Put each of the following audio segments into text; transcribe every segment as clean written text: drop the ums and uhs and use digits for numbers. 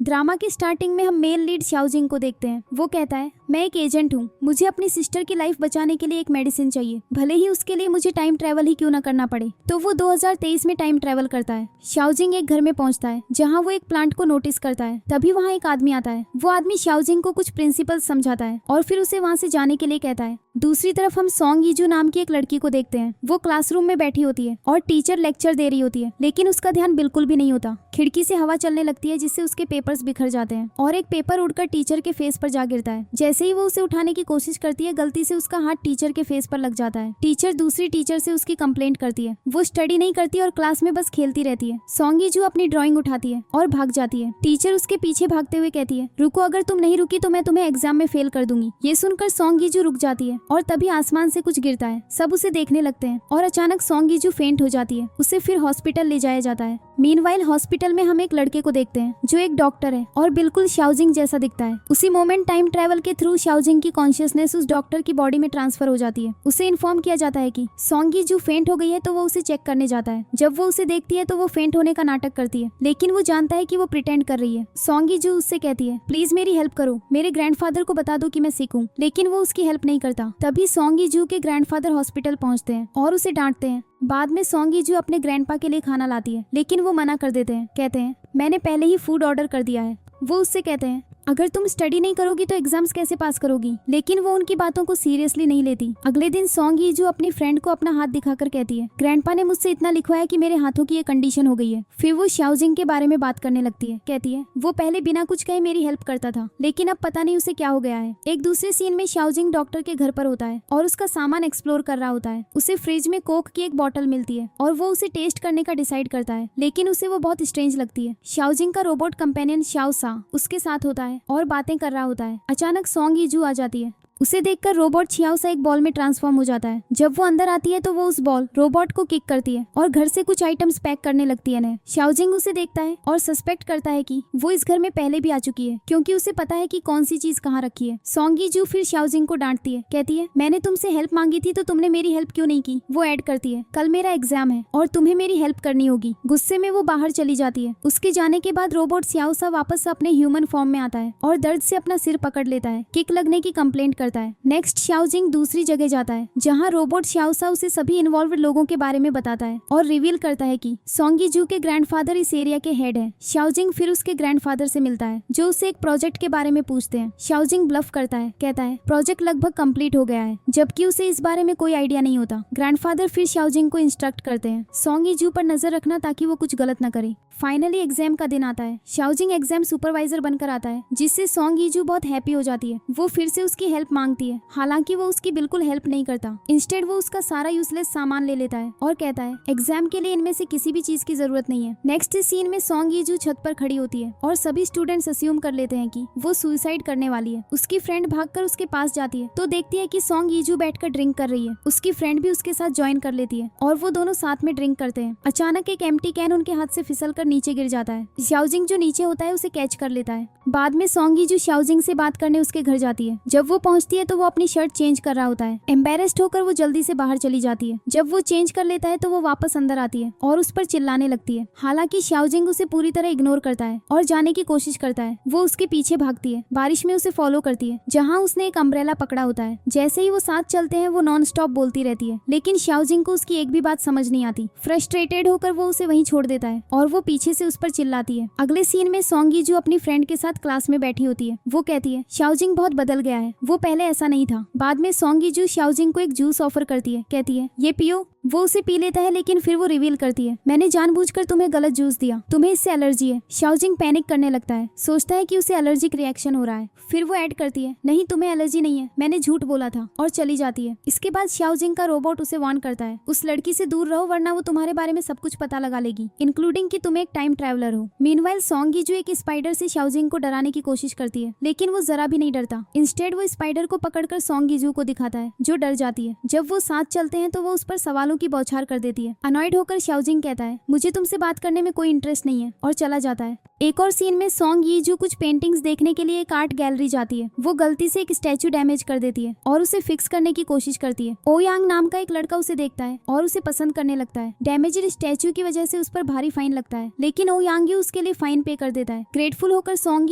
Drama की starting में हम मेल लीड शाओजिंग को देखते हैं। वो कहता है, मैं एक एजेंट हूँ, मुझे अपनी सिस्टर की लाइफ बचाने के लिए एक मेडिसिन चाहिए, भले ही उसके लिए मुझे टाइम ट्रेवल ही क्यों ना करना पड़े। तो वो 2023 में टाइम ट्रेवल करता है। शाओजिंग एक घर में पहुंचता है जहाँ वो एक प्लांट को नोटिस करता है। तभी वहाँ एक आदमी आता है। वो आदमी शाओजिंग को कुछ प्रिंसिपल समझाता है और फिर उसे वहाँ से जाने के लिए कहता है। दूसरी तरफ हम सॉन्ग यीजू नाम की एक लड़की को देखते हैं। वो क्लासरूम में बैठी होती है और टीचर लेक्चर दे रही होती है, लेकिन उसका ध्यान बिल्कुल भी नहीं होता। खिड़की से हवा चलने लगती है जिससे उसके पेपर्स बिखर जाते हैं और एक पेपर उड़कर टीचर के फेस पर जा गिरता है। जैसे ही वो उसे उठाने की कोशिश करती है, गलती से उसका हाथ टीचर के फेस पर लग जाता है। टीचर दूसरी टीचर से उसकी कंप्लेंट करती है। वो स्टडी नहीं करती और क्लास में बस खेलती रहती है। सॉन्ग यीजू अपनी ड्राइंग उठाती है और भाग जाती है। टीचर उसके पीछे भागते हुए कहती है, रुको, अगर तुम नहीं रुकी तो मैं तुम्हें एग्जाम में फेल कर दूंगी। ये सुनकर सॉन्ग यीजू रुक जाती है और तभी आसमान से कुछ गिरता है। सब उसे देखने लगते हैं और अचानक सॉन्ग यीजू फेंट हो जाती है। उसे फिर हॉस्पिटल ले जाया जाता है। मीनवाइल हॉस्पिटल में हम एक लड़के को देखते हैं जो एक डॉक्टर है और बिल्कुल शाओजिंग जैसा दिखता है। उसी मोमेंट टाइम ट्रैवल के थ्रू शाओजिंग की कॉन्शियसनेस उस डॉक्टर की बॉडी में ट्रांसफर हो जाती है। उसे इन्फॉर्म किया जाता है कि सॉन्ग यीजू फेंट हो गई है, तो वो उसे चेक करने जाता है। जब वो उसे देखती है तो वो फेंट होने का नाटक करती है, लेकिन वो जानता है कि वो प्रिटेंड कर रही है। सॉन्ग यीजू उससे कहती है, प्लीज मेरी हेल्प करो, मेरे ग्रैंडफादर को बता दो कि मैं सिक हूँ, लेकिन वो उसकी हेल्प नहीं करता। तभी सॉन्ग यीजू के ग्रैंडफादर हॉस्पिटल पहुंचते हैं और उसे डांटते हैं। बाद में सॉन्ग यीजू अपने ग्रैंडपा के लिए खाना लाती है, लेकिन वो मना कर देते हैं। कहते हैं, मैंने पहले ही फूड ऑर्डर कर दिया है। वो उससे कहते हैं, अगर तुम स्टडी नहीं करोगी तो एग्जाम्स कैसे पास करोगी, लेकिन वो उनकी बातों को सीरियसली नहीं लेती। अगले दिन सॉन्ग यीजू अपनी फ्रेंड को अपना हाथ दिखाकर कहती है, ग्रैंडपा ने मुझसे इतना लिखवाया कि मेरे हाथों की ये कंडीशन हो गई है। फिर वो शाओजिंग के बारे में बात करने लगती है। कहती है, वो पहले बिना कुछ कहे मेरी हेल्प करता था, लेकिन अब पता नहीं उसे क्या हो गया है। एक दूसरे सीन में शाओजिंग डॉक्टर के घर पर होता है और उसका सामान एक्सप्लोर कर रहा होता है। उसे फ्रिज में कोक की एक बॉटल मिलती है और वो उसे टेस्ट करने का डिसाइड करता है, लेकिन उसे वो बहुत स्ट्रेंज लगती है। शाओजिंग का रोबोट कंपेनियन शाओ सा उसके साथ होता है और बातें कर रहा होता है। अचानक सॉन्ग यीजू आ जाती है। उसे देखकर रोबोट छियाओ सा एक बॉल में ट्रांसफॉर्म हो जाता है। जब वो अंदर आती है तो वो उस बॉल रोबोट को किक करती है और घर से कुछ आइटम्स पैक करने लगती है। शाओजिंग उसे देखता है और सस्पेक्ट करता है कि वो इस घर में पहले भी आ चुकी है, क्योंकि उसे पता है कि कौन सी चीज कहाँ रखी है। सॉन्ग यीजू फिर शाओजिंग को डांटती है। कहती है, मैंने तुमसे हेल्प मांगी थी तो तुमने मेरी हेल्प क्यों नहीं की। वो ऐड करती है, कल मेरा एग्जाम है और तुम्हें मेरी हेल्प करनी होगी। गुस्से में वो बाहर चली जाती है। उसके जाने के बाद रोबोट शाओ सा वापस अपने ह्यूमन फॉर्म में आता है और दर्द से अपना सिर पकड़ लेता है। किक लगने की कंप्लेंट करता है। नेक्स्ट शाओजिंग दूसरी जगह जाता है जहां रोबोट शाओ सा उसे सभी इन्वॉल्व्ड लोगों के बारे में बताता है और रिवील करता है कि सॉन्ग यीजू के ग्रैंडफादर इस एरिया के हेड है। शाओजिंग फिर उसके ग्रैंडफादर से मिलता है जो उसे एक प्रोजेक्ट के बारे में पूछते हैं। शाओजिंग ब्लफ करता है, कहता है प्रोजेक्ट लगभग कंप्लीट हो गया है, जबकि उसे इस बारे में कोई आइडिया नहीं होता। ग्रैंडफादर फिर शाओजिंग को इंस्ट्रक्ट करते हैं सॉन्ग यीजू पर नजर रखना ताकि वो कुछ गलत न करे। फाइनली एग्जाम का दिन आता है। शाओजिंग एग्जाम सुपरवाइजर बनकर आता है, जिससे सॉन्ग यीजू बहुत हैप्पी हो जाती है। वो फिर से उसकी हेल्प मांगती है, हालांकि वो उसकी बिल्कुल हेल्प नहीं करता। इंस्टेड वो उसका सारा यूजलेस सामान ले लेता है और कहता है, एग्जाम के लिए इनमें से किसी भी चीज की जरूरत नहीं है। नेक्स्ट सीन में सॉन्ग यीजू छत पर खड़ी होती है और सभी स्टूडेंट्स अस्यूम कर लेते हैं कि वो सुसाइड करने वाली है। उसकी फ्रेंड भागकर उसके पास जाती है तो देखती है कि सॉन्ग यीजू बैठकर ड्रिंक कर रही है। उसकी फ्रेंड भी उसके साथ ज्वाइन कर लेती है और वो दोनों साथ में ड्रिंक करते हैं। अचानक एक एम्प्टी कैन उनके हाथ से फिसलकर नीचे गिर जाता है। शाओजिंग जो नीचे होता है उसे कैच कर लेता है। बाद में सॉन्ग यीजू शाओजिंग से बात करने उसके घर जाती है। जब वो पहुंचती है तो वो अपनी शर्ट चेंज कर रहा होता है। एम्बेरेस्ड होकर वो जल्दी से बाहर चली जाती है। जब वो चेंज कर लेता है तो वो वापस अंदर आती है और उस पर चिल्लाने लगती है। हालांकि शाओजिंग उसे पूरी तरह इग्नोर करता है और जाने की कोशिश करता है। वो उसके पीछे भागती है, बारिश में उसे फॉलो करती है जहाँ उसने एक अम्ब्रेला पकड़ा होता है। जैसे ही वो साथ चलते हैं वो नॉन स्टॉप बोलती रहती है, लेकिन शाओजिंग को उसकी एक भी बात समझ नहीं आती। फ्रस्ट्रेटेड होकर वो उसे वहीं छोड़ देता है और वो पीछे से उस पर चिल्लाती है। अगले सीन में सॉन्ग यीजू अपनी फ्रेंड के साथ क्लास में बैठी होती है। वो कहती है, शाओजिंग बहुत बदल गया है, वो पहले ऐसा नहीं था। बाद में सॉन्ग यीजू शाओजिंग को एक जूस ऑफर करती है। कहती है, ये पियो। वो उसे पी लेता है, लेकिन फिर वो रिवील करती है, मैंने जानबूझकर तुम्हें गलत जूस दिया, तुम्हें इससे एलर्जी है। शाओजिंग पैनिक करने लगता है, सोचता है कि उसे एलर्जिक रिएक्शन हो रहा है। फिर वो ऐड करती है, नहीं तुम्हें एलर्जी नहीं है, मैंने झूठ बोला था, और चली जाती है। इसके बाद शाओजिंग का रोबोट उसे वार्न करता है, उस लड़की से दूर रहो वरना वो तुम्हारे बारे में सब कुछ पता लगा लेगी, इंक्लूडिंग कि तुम एक टाइम ट्रैवलर हो। मीनवाइल सॉन्ग यीजू एक स्पाइडर से शाओजिंग को डराने की कोशिश करती है, लेकिन वो जरा भी नहीं डरता। इंस्टेड वो स्पाइडर को पकड़कर सॉन्ग यीजू को दिखाता है, जो डर जाती है। जब वो साथ चलते हैं तो वो उस पर सवालों बालों की बौछार कर देती है। अनॉयड होकर शाओजिंग कहता है मुझे तुमसे बात करने में कोई इंटरेस्ट नहीं है और चला जाता है। एक और सीन में सॉन्ग यीजू कुछ पेंटिंग्स देखने के लिए एक आर्ट गैलरी जाती है। वो गलती से एक स्टैचू डैमेज कर देती है और उसे फिक्स करने की कोशिश करती है। ओ यांग नाम का एक लड़का उसे देखता है और उसे पसंद करने लगता है। डैमेज्ड स्टैचू की वजह से उस पर भारी फाइन लगता है, लेकिन ओ यांग उसके लिए फाइन पे कर देता है। ग्रेटफुल होकर सॉन्ग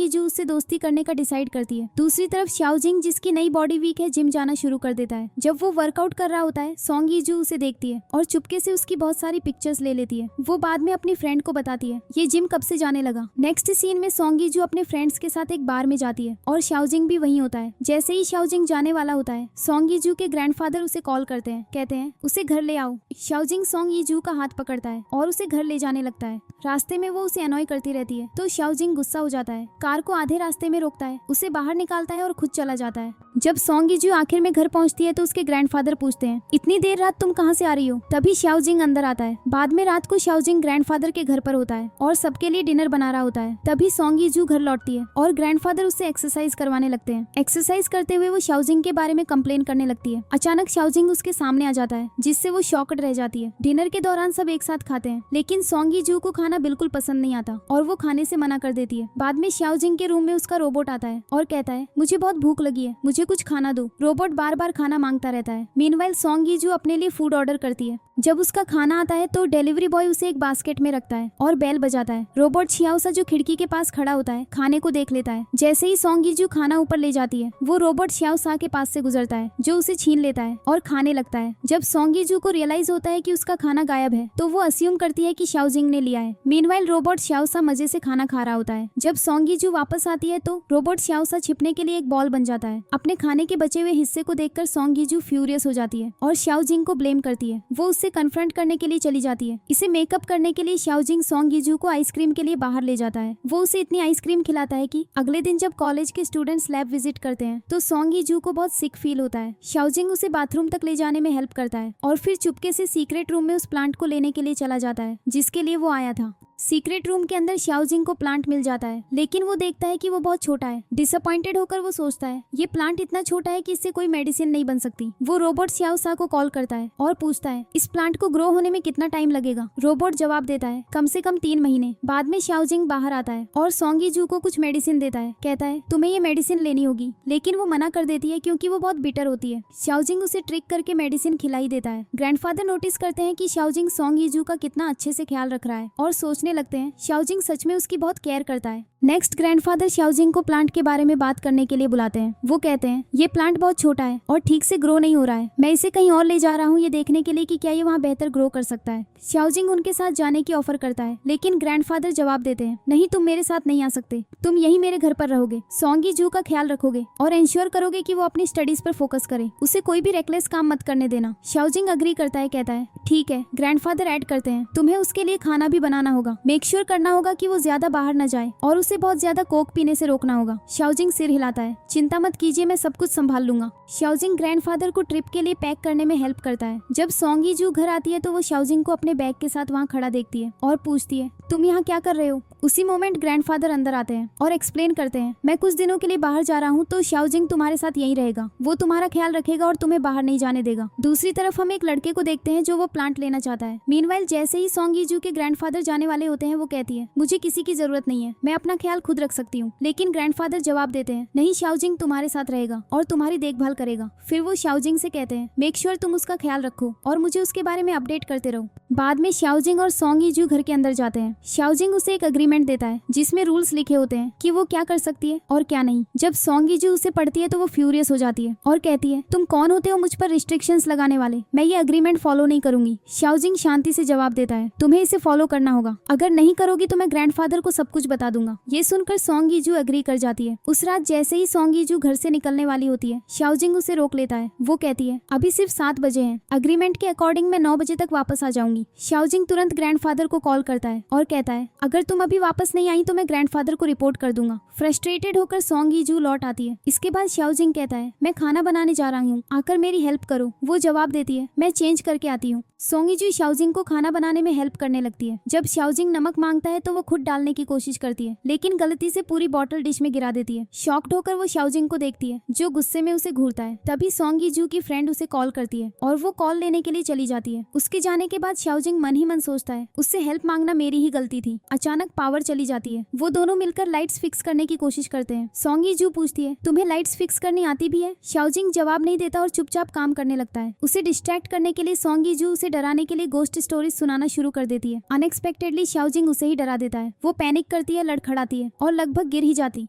यीजू उससे दोस्ती करने का डिसाइड करती है। दूसरी तरफ शाओजिंग जिसकी नई बॉडी वीक है जिम जाना शुरू कर देता है। जब वो वर्कआउट कर रहा होता है सॉन्ग यीजू उसे देखती है और चुपके से उसकी बहुत सारी पिक्चर्स ले लेती है। वो बाद में अपनी फ्रेंड को बताती है ये जिम कब से जाने लगा। नेक्स्ट सीन में सॉन्ग यीजू अपने फ्रेंड्स के साथ एक बार में जाती है और शाओजिंग भी वहीं होता है। जैसे ही शाओजिंग जाने वाला होता है सॉन्ग यीजू के ग्रैंडफादर उसे कॉल करते हैं, कहते हैं उसे घर ले आओ। शाओजिंग सॉन्ग यीजू का हाथ पकड़ता है और उसे घर ले जाने लगता है। रास्ते में वो उसे अनॉय करती रहती है तो शाओजिंग गुस्सा हो जाता है, कार को आधे रास्ते में रोकता है, उसे बाहर निकालता है और खुद चला जाता है। जब सॉन्ग यीजू आखिर में घर पहुंचती है तो उसके ग्रैंडफादर पूछते हैं इतनी देर रात तुम कहाँ से आ रही हो। तभी शाओजिंग अंदर आता है। बाद में रात को शाओजिंग ग्रैंडफादर के घर पर होता है और सबके लिए डिनर बना रहा होता है। तभी सॉन्ग यीजू घर लौटती है और ग्रैंडफादर उससे एक्सरसाइज करवाने लगते हैं। एक्सरसाइज करते हुए वो शाओजिंग के बारे में कंप्लेन करने लगती है। अचानक शाओजिंग उसके सामने आ जाता है जिससे वो शॉक्ड रह जाती है। डिनर के दौरान सब एक साथ खाते हैं, लेकिन सॉन्ग यीजू को खाना बिल्कुल पसंद नहीं आता और वो खाने से मना कर देती है। बाद में शाओजिंग के रूम में उसका रोबोट आता है और कहता है मुझे बहुत भूख लगी है, मुझे कुछ खाना दो। रोबोट बार बार खाना मांगता रहता है। मीनवाइल सॉन्ग यीजू अपने लिए फूड ऑर्डर करती है। जब उसका खाना आता है तो डिलीवरी बॉय उसे एक बास्केट में रखता है और बेल बजाता है। रोबोट छियाओसा जो खिड़की के पास खड़ा होता है खाने को देख लेता है। जैसे ही सॉन्ग यीजू खाना ऊपर ले जाती है वो रोबोट छियाओसा के पास से गुजरता है जो उसे छीन लेता है और खाने लगता है। जब सॉन्ग यीजू को रियलाइज होता है कि उसका खाना गायब है तो वो अस्यूम करती है कि शाओजिंग ने लिया है। मीनवाइल रोबोट छियाओसा मजे से खाना खा रहा होता है। जब सॉन्ग यीजू वापस आती है तो रोबोट छियाओसा छिपने के लिए एक बॉल बन जाता है। अपने खाने के बचे हुए हिस्से को देखकर सॉन्ग यीजू फ्यूरियस हो जाती है और शाओजिंग को ब्लेम करती है। वो उससे कन्फ्रंट करने के लिए चली जाती है। इसे मेकअप करने के लिए शाओजिंग सॉन्ग यीजू को आइसक्रीम के लिए बाहर ले जाता है। वो उसे इतनी आइसक्रीम खिलाता है कि अगले दिन जब कॉलेज के स्टूडेंट्स लैब विजिट करते हैं तो सॉन्ग यीजू को बहुत सिक फील होता है। शाओजिंग उसे बाथरूम तक ले जाने में हेल्प करता है और फिर चुपके से सीक्रेट रूम में उस प्लांट को लेने के लिए चला जाता है जिसके लिए वो आया था। सीक्रेट रूम के अंदर शाओजिंग को प्लांट मिल जाता है, लेकिन वो देखता है कि वो बहुत छोटा है। डिसअपॉइंटेड होकर वो सोचता है ये प्लांट इतना छोटा है कि इससे कोई मेडिसिन नहीं बन सकती। वो रोबोट छियाओसा को कॉल करता है और पूछता है इस प्लांट को ग्रो होने में कितना टाइम लगेगा। रोबोट जवाब देता है कम से कम 3 महीने। बाद में शाओजिंग बाहर आता है और सॉन्ग यीजू को कुछ मेडिसिन देता है। कहता है तुम्हें ये मेडिसिन लेनी होगी, लेकिन वो मना कर देती है क्योंकि वो बहुत बिटर होती है। शाओजिंग उसे ट्रिक करके मेडिसिन खिलाई देता है। ग्रैंडफादर नोटिस करते हैं कि शाओजिंग सॉन्ग यीजू का कितना अच्छे से ख्याल रख रहा है और सोचने लगते हैं शाओजिंग सच में उसकी बहुत केयर करता है। नेक्स्ट ग्रैंडफादर शाओजिंग को प्लांट के बारे में बात करने के लिए बुलाते हैं। वो कहते हैं ये प्लांट बहुत छोटा है और ठीक से ग्रो नहीं हो रहा है। मैं इसे कहीं और ले जा रहा हूँ ये देखने के लिए कि क्या ये वहाँ बेहतर ग्रो कर सकता है। शाओजिंग उनके साथ जाने की ऑफर करता है, लेकिन ग्रैंडफादर जवाब देते हैं नहीं तुम मेरे साथ नहीं आ सकते, तुम यही मेरे घर पर रहोगे, सॉन्ग यीजू का ख्याल रखोगे और इंश्योर करोगे कि वो अपनी स्टडीज पर फोकस करे, उसे कोई भी रेकलेस काम मत करने देना। शाओजिंग अग्री करता है, कहता है ठीक है। ग्रैंडफादर ऐड करते हैं तुम्हें उसके लिए खाना भी बनाना होगा, मेक श्योर करना होगा कि वो ज्यादा बाहर न जाए और उसे बहुत ज्यादा कोक पीने से रोकना होगा। शाओजिंग सिर हिलाता है, चिंता मत कीजिए मैं सब कुछ संभाल लूंगा। शाओजिंग ग्रैंडफादर को ट्रिप के लिए पैक करने में हेल्प करता है। जब सॉन्ग यीजू घर आती है तो वो शाओजिंग को अपने बैग के साथ वहाँ खड़ा देखती है और पूछती है तुम यहाँ क्या कर रहे हो। उसी मोमेंट ग्रैंडफादर अंदर आते हैं और एक्सप्लेन करते हैं मैं कुछ दिनों के लिए बाहर जा रहा हूँ तो शाओजिंग तुम्हारे साथ यहीं रहेगा, वो तुम्हारा ख्याल रखेगा और तुम्हें बाहर नहीं जाने देगा। दूसरी तरफ हम एक लड़के को देखते हैं जो वो प्लांट लेना चाहता है। मीनवाइल जैसे ही सॉन्ग यीजू के ग्रैंडफादर जाने वाले होते हैं वो कहती है मुझे किसी की जरूरत नहीं है, मैं अपना ख्याल खुद रख सकती हूँ। लेकिन ग्रैंडफादर जवाब देते हैं नहीं शाओजिंग तुम्हारे साथ रहेगा और तुम्हारी देखभाल करेगा। फिर वो शाओजिंग से कहते हैं मेक श्योर तुम उसका ख्याल रखो और मुझे उसके बारे में अपडेट करते रहो। बाद में शाओजिंग और सॉन्ग यीजू घर के अंदर जाते हैं। शाओजिंग उसे एक अग्रीमेंट देता है जिसमें रूल्स लिखे होते हैं कि वो क्या कर सकती है और क्या नहीं। जब सॉन्ग यीजू उसे पढ़ती है तो वो फ्यूरियस हो जाती है और कहती है तुम कौन होते हो मुझ पर रिस्ट्रिक्शंस लगाने वाले, मैं ये अग्रीमेंट फॉलो नहीं करूंगी। शाओजिंग शांति से जवाब देता है तुम्हें इसे फॉलो करना होगा, अगर नहीं करोगी तो मैं ग्रैंडफादर को सब कुछ बता दूंगा। ये सुनकर सॉन्ग यीजू एग्री कर जाती है। उस रात जैसे ही सॉन्ग यीजू घर से निकलने वाली होती है शाओजिंग उसे रोक लेता है। वो कहती है अभी सिर्फ 7 बजे हैं, अग्रीमेंट के अकॉर्डिंग मैं 9 बजे तक वापस आ जाऊंगी। शाओजिंग तुरंत ग्रैंडफादर को कॉल करता है और कहता है अगर तुम अभी वापस नहीं आई तो मैं ग्रैंडफादर को रिपोर्ट कर दूंगा। फ्रस्ट्रेटेड होकर सॉन्ग यीजू लौट आती है। इसके बाद शाओजिंग कहता है मैं खाना बनाने जा रही हूँ, आकर मेरी हेल्प करो। वो जवाब देती है मैं चेंज करके आती हूँ। सॉन्ग यीजू शाओजिंग को खाना बनाने में हेल्प करने लगती है। जब शाओजिंग शाओजिंग नमक मांगता है तो वो खुद डालने की कोशिश करती है, लेकिन गलती से पूरी बॉटल डिश में गिरा देती है। शॉक्ड होकर वो शाओजिंग को देखती है, जो गुस्से में उसे घूरता है। तभी सॉन्ग यीजू की फ्रेंड उसे कॉल करती है और वो कॉल लेने के लिए चली जाती है। उसके जाने के बाद शाओजिंग मन ही मन सोचता है, उससे हेल्प मांगना मेरी ही गलती थी। अचानक पावर चली जाती है। वो दोनों मिलकर लाइट्स फिक्स करने की कोशिश करते हैं। सॉन्ग यीजू पूछती है, तुम्हें लाइट्स फिक्स करनी आती भी है? शाओजिंग जवाब नहीं देता और चुपचाप काम करने लगता है। उसे डिस्ट्रैक्ट करने के लिए सॉन्ग यीजू उसे डराने के लिए गोस्ट स्टोरीज सुनाना शुरू कर देती है। अनएक्सपेक्टेडली शाओजिंग उसे ही डरा देता है। वो पैनिक करती है, लड़खड़ाती है और लगभग गिर ही जाती,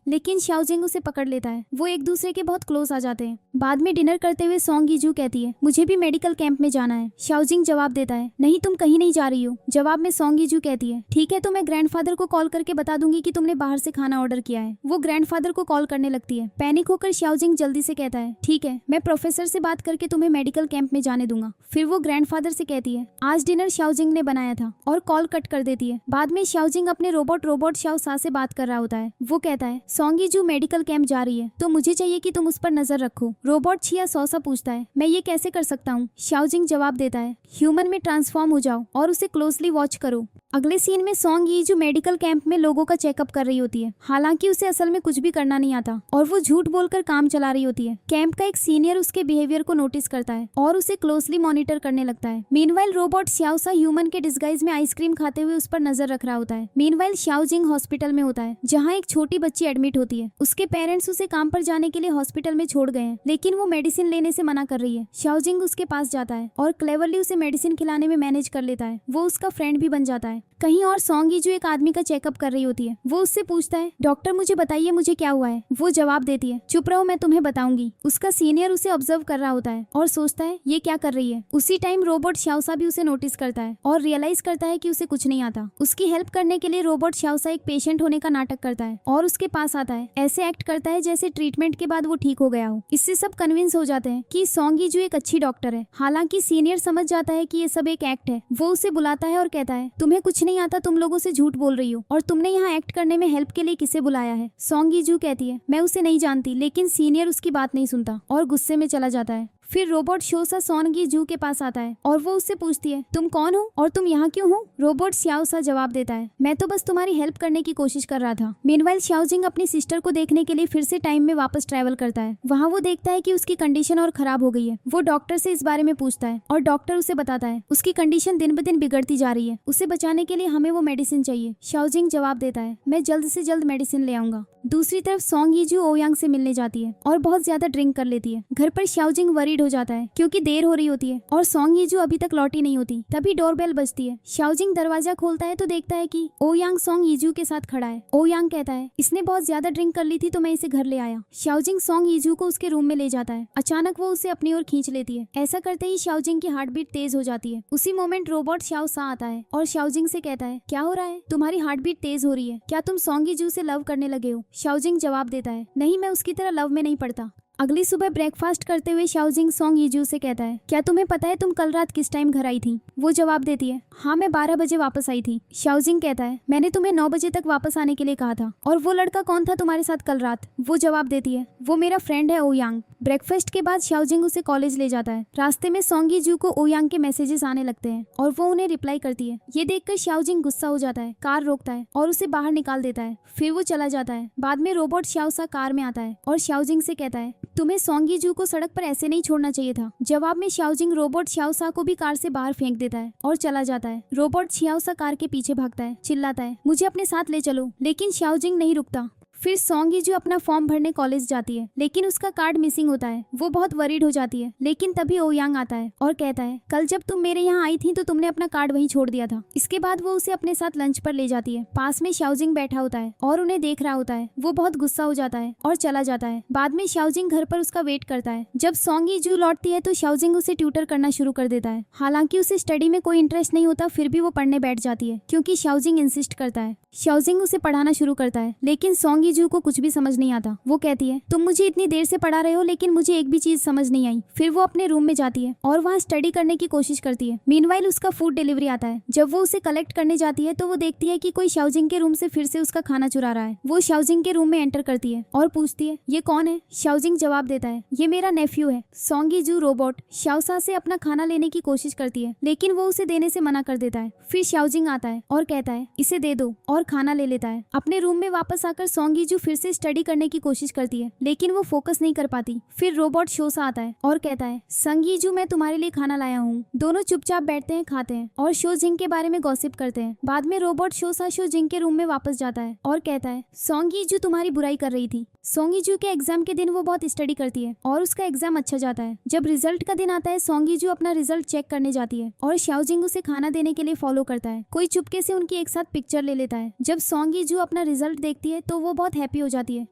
लेकिन शाओजिंग उसे पकड़ लेता है। वो एक दूसरे के बहुत क्लोज आ जाते हैं। बाद में डिनर करते हुए सॉन्ग यीजू कहती है, मुझे भी मेडिकल कैंप में जाना है। शाओजिंग जवाब देता है, नहीं तुम कहीं नहीं जा रही हो। जवाब में सॉन्ग यीजू कहती है, ठीक है तो मैं ग्रैंडफादर को कॉल करके बता दूंगी कि तुमने बाहर से खाना ऑर्डर किया है। वो ग्रैंडफादर को कॉल करने लगती है। पैनिक होकर शाओजिंग जल्दी से कहता है, ठीक है मैं प्रोफेसर से बात करके तुम्हें मेडिकल कैंप में जाने दूंगा। फिर वो ग्रैंडफादर से कहती है, आज डिनर शाओजिंग ने बनाया था, और कॉल कट कर देती है। बाद में शाओजिंग अपने रोबोट शाओ सा से बात कर रहा होता है। वो कहता है, सॉन्ग यीजू मेडिकल कैंप जा रही है तो मुझे चाहिए कि तुम उस पर नजर रखो। रोबोट छिया सौसा पूछता है, मैं ये कैसे कर सकता हूँ? शाओजिंग जवाब देता है, ह्यूमन में ट्रांसफॉर्म हो जाओ और उसे क्लोजली वॉच करो। अगले सीन में सॉन्ग यीजू मेडिकल कैंप में लोगों का चेकअप कर रही होती है। हालांकि उसे असल में कुछ भी करना नहीं आता और वो झूठ बोलकर काम चला रही होती है। कैंप का एक सीनियर उसके बिहेवियर को नोटिस करता है और उसे क्लोजली मॉनिटर करने लगता है। मीनवाइल रोबोट श्याओसा ह्यूमन के डिस्गाइज में आइसक्रीम खाते हुए उस पर नजर रख रहा होता है। मीनवाइल शाओजिंग हॉस्पिटल में होता है, जहाँ एक छोटी बच्ची एडमिट होती है। उसके पेरेंट्स उसे काम पर जाने के लिए हॉस्पिटल में छोड़ गए हैं, लेकिन वो मेडिसिन लेने से मना कर रही है। शाओजिंग उसके पास जाता है और क्लेवरली उसे मेडिसिन खिलाने में मैनेज कर लेता है। वो उसका फ्रेंड भी बन जाता है। कहीं और सॉन्ग यीजू एक आदमी का चेकअप कर रही होती है। वो उससे पूछता है, डॉक्टर मुझे बताइए मुझे क्या हुआ है? वो जवाब देती है, चुप रहो मैं तुम्हें बताऊंगी। उसका सीनियर उसे ऑब्जर्व कर रहा होता है और सोचता है ये क्या कर रही है। उसी टाइम रोबोट श्याओसा भी उसे नोटिस करता है और रियलाइज करता है कि उसे कुछ नहीं आता। उसकी हेल्प करने के लिए रोबोट श्याओसा एक पेशेंट होने का नाटक करता है और उसके पास आता है। ऐसे एक्ट करता है जैसे ट्रीटमेंट के बाद वो ठीक हो गया हो। इससे सब कन्विंस हो जाते हैं कि सॉन्ग यीजू एक अच्छी डॉक्टर है। हालांकि सीनियर समझ जाता है कि ये सब एक एक्ट है। वो उसे बुलाता है और कहता है, तुम्हें कुछ नहीं आता, तुम लोगों से झूठ बोल रही हो और तुमने यहाँ एक्ट करने में हेल्प के लिए किसे बुलाया है? सॉन्ग यीजू कहती है, मैं उसे नहीं जानती, लेकिन सीनियर उसकी बात नहीं सुनता और गुस्से में चला जाता है। फिर रोबोट शोसा सॉन्ग यीजू के पास आता है और वो उससे पूछती है, तुम कौन हो और तुम यहाँ क्यों हो? रोबोट श्याओसा जवाब देता है, मैं तो बस तुम्हारी हेल्प करने की कोशिश कर रहा था। मीनवाइल शाओजिंग अपनी सिस्टर को देखने के लिए फिर से टाइम में वापस ट्रैवल करता है। वहाँ वो देखता है कि उसकी कंडीशन और खराब हो गई है। वो डॉक्टर से इस बारे में पूछता है और डॉक्टर उसे बताता है उसकी कंडीशन दिन ब दिन बिगड़ती जा रही है। उसे बचाने के लिए हमें वो मेडिसिन चाहिए। शाओजिंग जवाब देता है, मैं जल्द से जल्द मेडिसिन ले आऊंगा। दूसरी तरफ सॉन्ग यीजू ओयांग से मिलने जाती है और बहुत ज्यादा ड्रिंक कर लेती है। घर पर शाओजिंग वरीड हो जाता है क्योंकि देर हो रही होती है और सॉन्ग यीजू अभी तक लौटी नहीं होती। तभी डोरबेल बजती है। शाओजिंग दरवाजा खोलता है तो देखता है कि ओयांग सॉन्ग यीजू के साथ खड़ा है। ओयांग कहता है, इसने बहुत ज्यादा ड्रिंक कर ली थी तो मैं इसे घर ले आया। शाओजिंग सॉन्ग यीजू को उसके रूम में ले जाता है। अचानक वो उसे अपनी ओर खींच लेती है। ऐसा करते ही शाओजिंग की हार्ट बीट तेज हो जाती है। उसी मोमेंट रोबोट श्याओ सा आता है और शाओजिंग से कहता है, क्या हो रहा है? तुम्हारी हार्ट बीट तेज हो रही है, क्या तुम सॉन्ग यीजू से लव करने लगे हो? शाओजिंग जवाब देता है, नहीं मैं उसकी तरह लव में नहीं पड़ता। अगली सुबह ब्रेकफास्ट करते हुए शाओजिंग सॉन्ग यीजू से कहता है, क्या तुम्हें पता है तुम कल रात किस टाइम घर आई थी? वो जवाब देती है, हाँ मैं 12 बजे वापस आई थी। शाओजिंग कहता है, मैंने तुम्हें 9 बजे तक वापस आने के लिए कहा था। और वो लड़का कौन था तुम्हारे साथ कल रात? वो जवाब देती है, वो मेरा फ्रेंड है ओयांग। ब्रेकफास्ट के बाद शाओजिंग उसे कॉलेज ले जाता है। रास्ते में सॉन्ग यीजू को ओयांग के मैसेजेस आने लगते हैं और वो उन्हें रिप्लाई करती है। ये देखकर शाओजिंग गुस्सा हो जाता है, कार रोकता है और उसे बाहर निकाल देता है। फिर वो चला जाता है। बाद में रोबोट श्याओसा कार में आता है और शाओजिंग से कहता है, तुम्हें सॉन्ग यीजू को सड़क पर ऐसे नहीं छोड़ना चाहिए था। जवाब में शाओजिंग रोबोट श्याओसा को भी कार से बाहर फेंक देता है और चला जाता है। रोबोट श्याओसा कार के पीछे भागता है, चिल्लाता है, मुझे अपने साथ ले चलो, लेकिन शाओजिंग नहीं रुकता। फिर सॉन्ग यीजू अपना फॉर्म भरने कॉलेज जाती है, लेकिन उसका कार्ड मिसिंग होता है। वो बहुत वरीड हो जाती है, लेकिन तभी ओयांग आता है और कहता है, कल जब तुम मेरे यहाँ आई थी तो तुमने अपना कार्ड वहीं छोड़ दिया था। इसके बाद वो उसे अपने साथ लंच पर ले जाती है। पास में शाओजिंग बैठा होता है और उन्हें देख रहा होता है। वो बहुत गुस्सा हो जाता है और चला जाता है। बाद में शाओजिंग घर पर उसका वेट करता है। जब सॉन्ग यीजू लौटती है तो शाओजिंग उसे ट्यूटर करना शुरू कर देता है। हालांकि उसे स्टडी में कोई इंटरेस्ट नहीं होता, फिर भी वो पढ़ने बैठ जाती है क्योंकि शाओजिंग इंसिस्ट करता है। शाओजिंग उसे पढ़ाना शुरू करता है, लेकिन सॉन्ग जू को कुछ भी समझ नहीं आता। वो कहती है तुम मुझे इतनी देर से पढ़ा रहे हो लेकिन मुझे एक भी चीज समझ नहीं आई। फिर वो अपने रूम में जाती है और वहाँ स्टडी करने की कोशिश करती है। मीनवाइल उसका फूड डिलीवरी आता है। जब वो उसे कलेक्ट करने जाती है तो वो देखती है कि कोई शाओजिंग के रूम से फिर से उसका खाना चुरा रहा है। वो शाओजिंग के रूम में एंटर करती है और पूछती है ये कौन है। शाओजिंग जवाब देता है ये मेरा नेफ्यू है। सोंगी जू रोबोट शाओसा से अपना खाना लेने की कोशिश करती है लेकिन वो उसे देने से मना कर देता है। फिर शाओजिंग आता है और कहता है इसे दे दो और खाना ले लेता है। अपने रूम में वापस आकर सोंगी जू फिर से स्टडी करने की कोशिश करती है लेकिन वो फोकस नहीं कर पाती। फिर रोबोट शोसा आता है और कहता है संगी जू मैं तुम्हारे लिए खाना लाया हूँ। दोनों चुपचाप बैठते हैं, खाते हैं और शो जिंग के बारे में गॉसिप करते हैं। बाद में रोबोट शोसा शो जिंग के रूम में वापस जाता है और कहता है सोंगी जू तुम्हारी बुराई कर रही थी। सोंगी जू के एग्जाम के दिन वो बहुत स्टडी करती है और उसका एग्जाम अच्छा जाता है। जब रिजल्ट का दिन आता है सोंगी जू अपना रिजल्ट चेक करने जाती है और शाओजिंग उसे खाना देने के लिए फॉलो करता है। कोई चुपके से उनकी एक साथ पिक्चर ले लेता है। जब सोंगी जू अपना रिजल्ट देखती है तो वो बहुत हैप्पी हो जाती है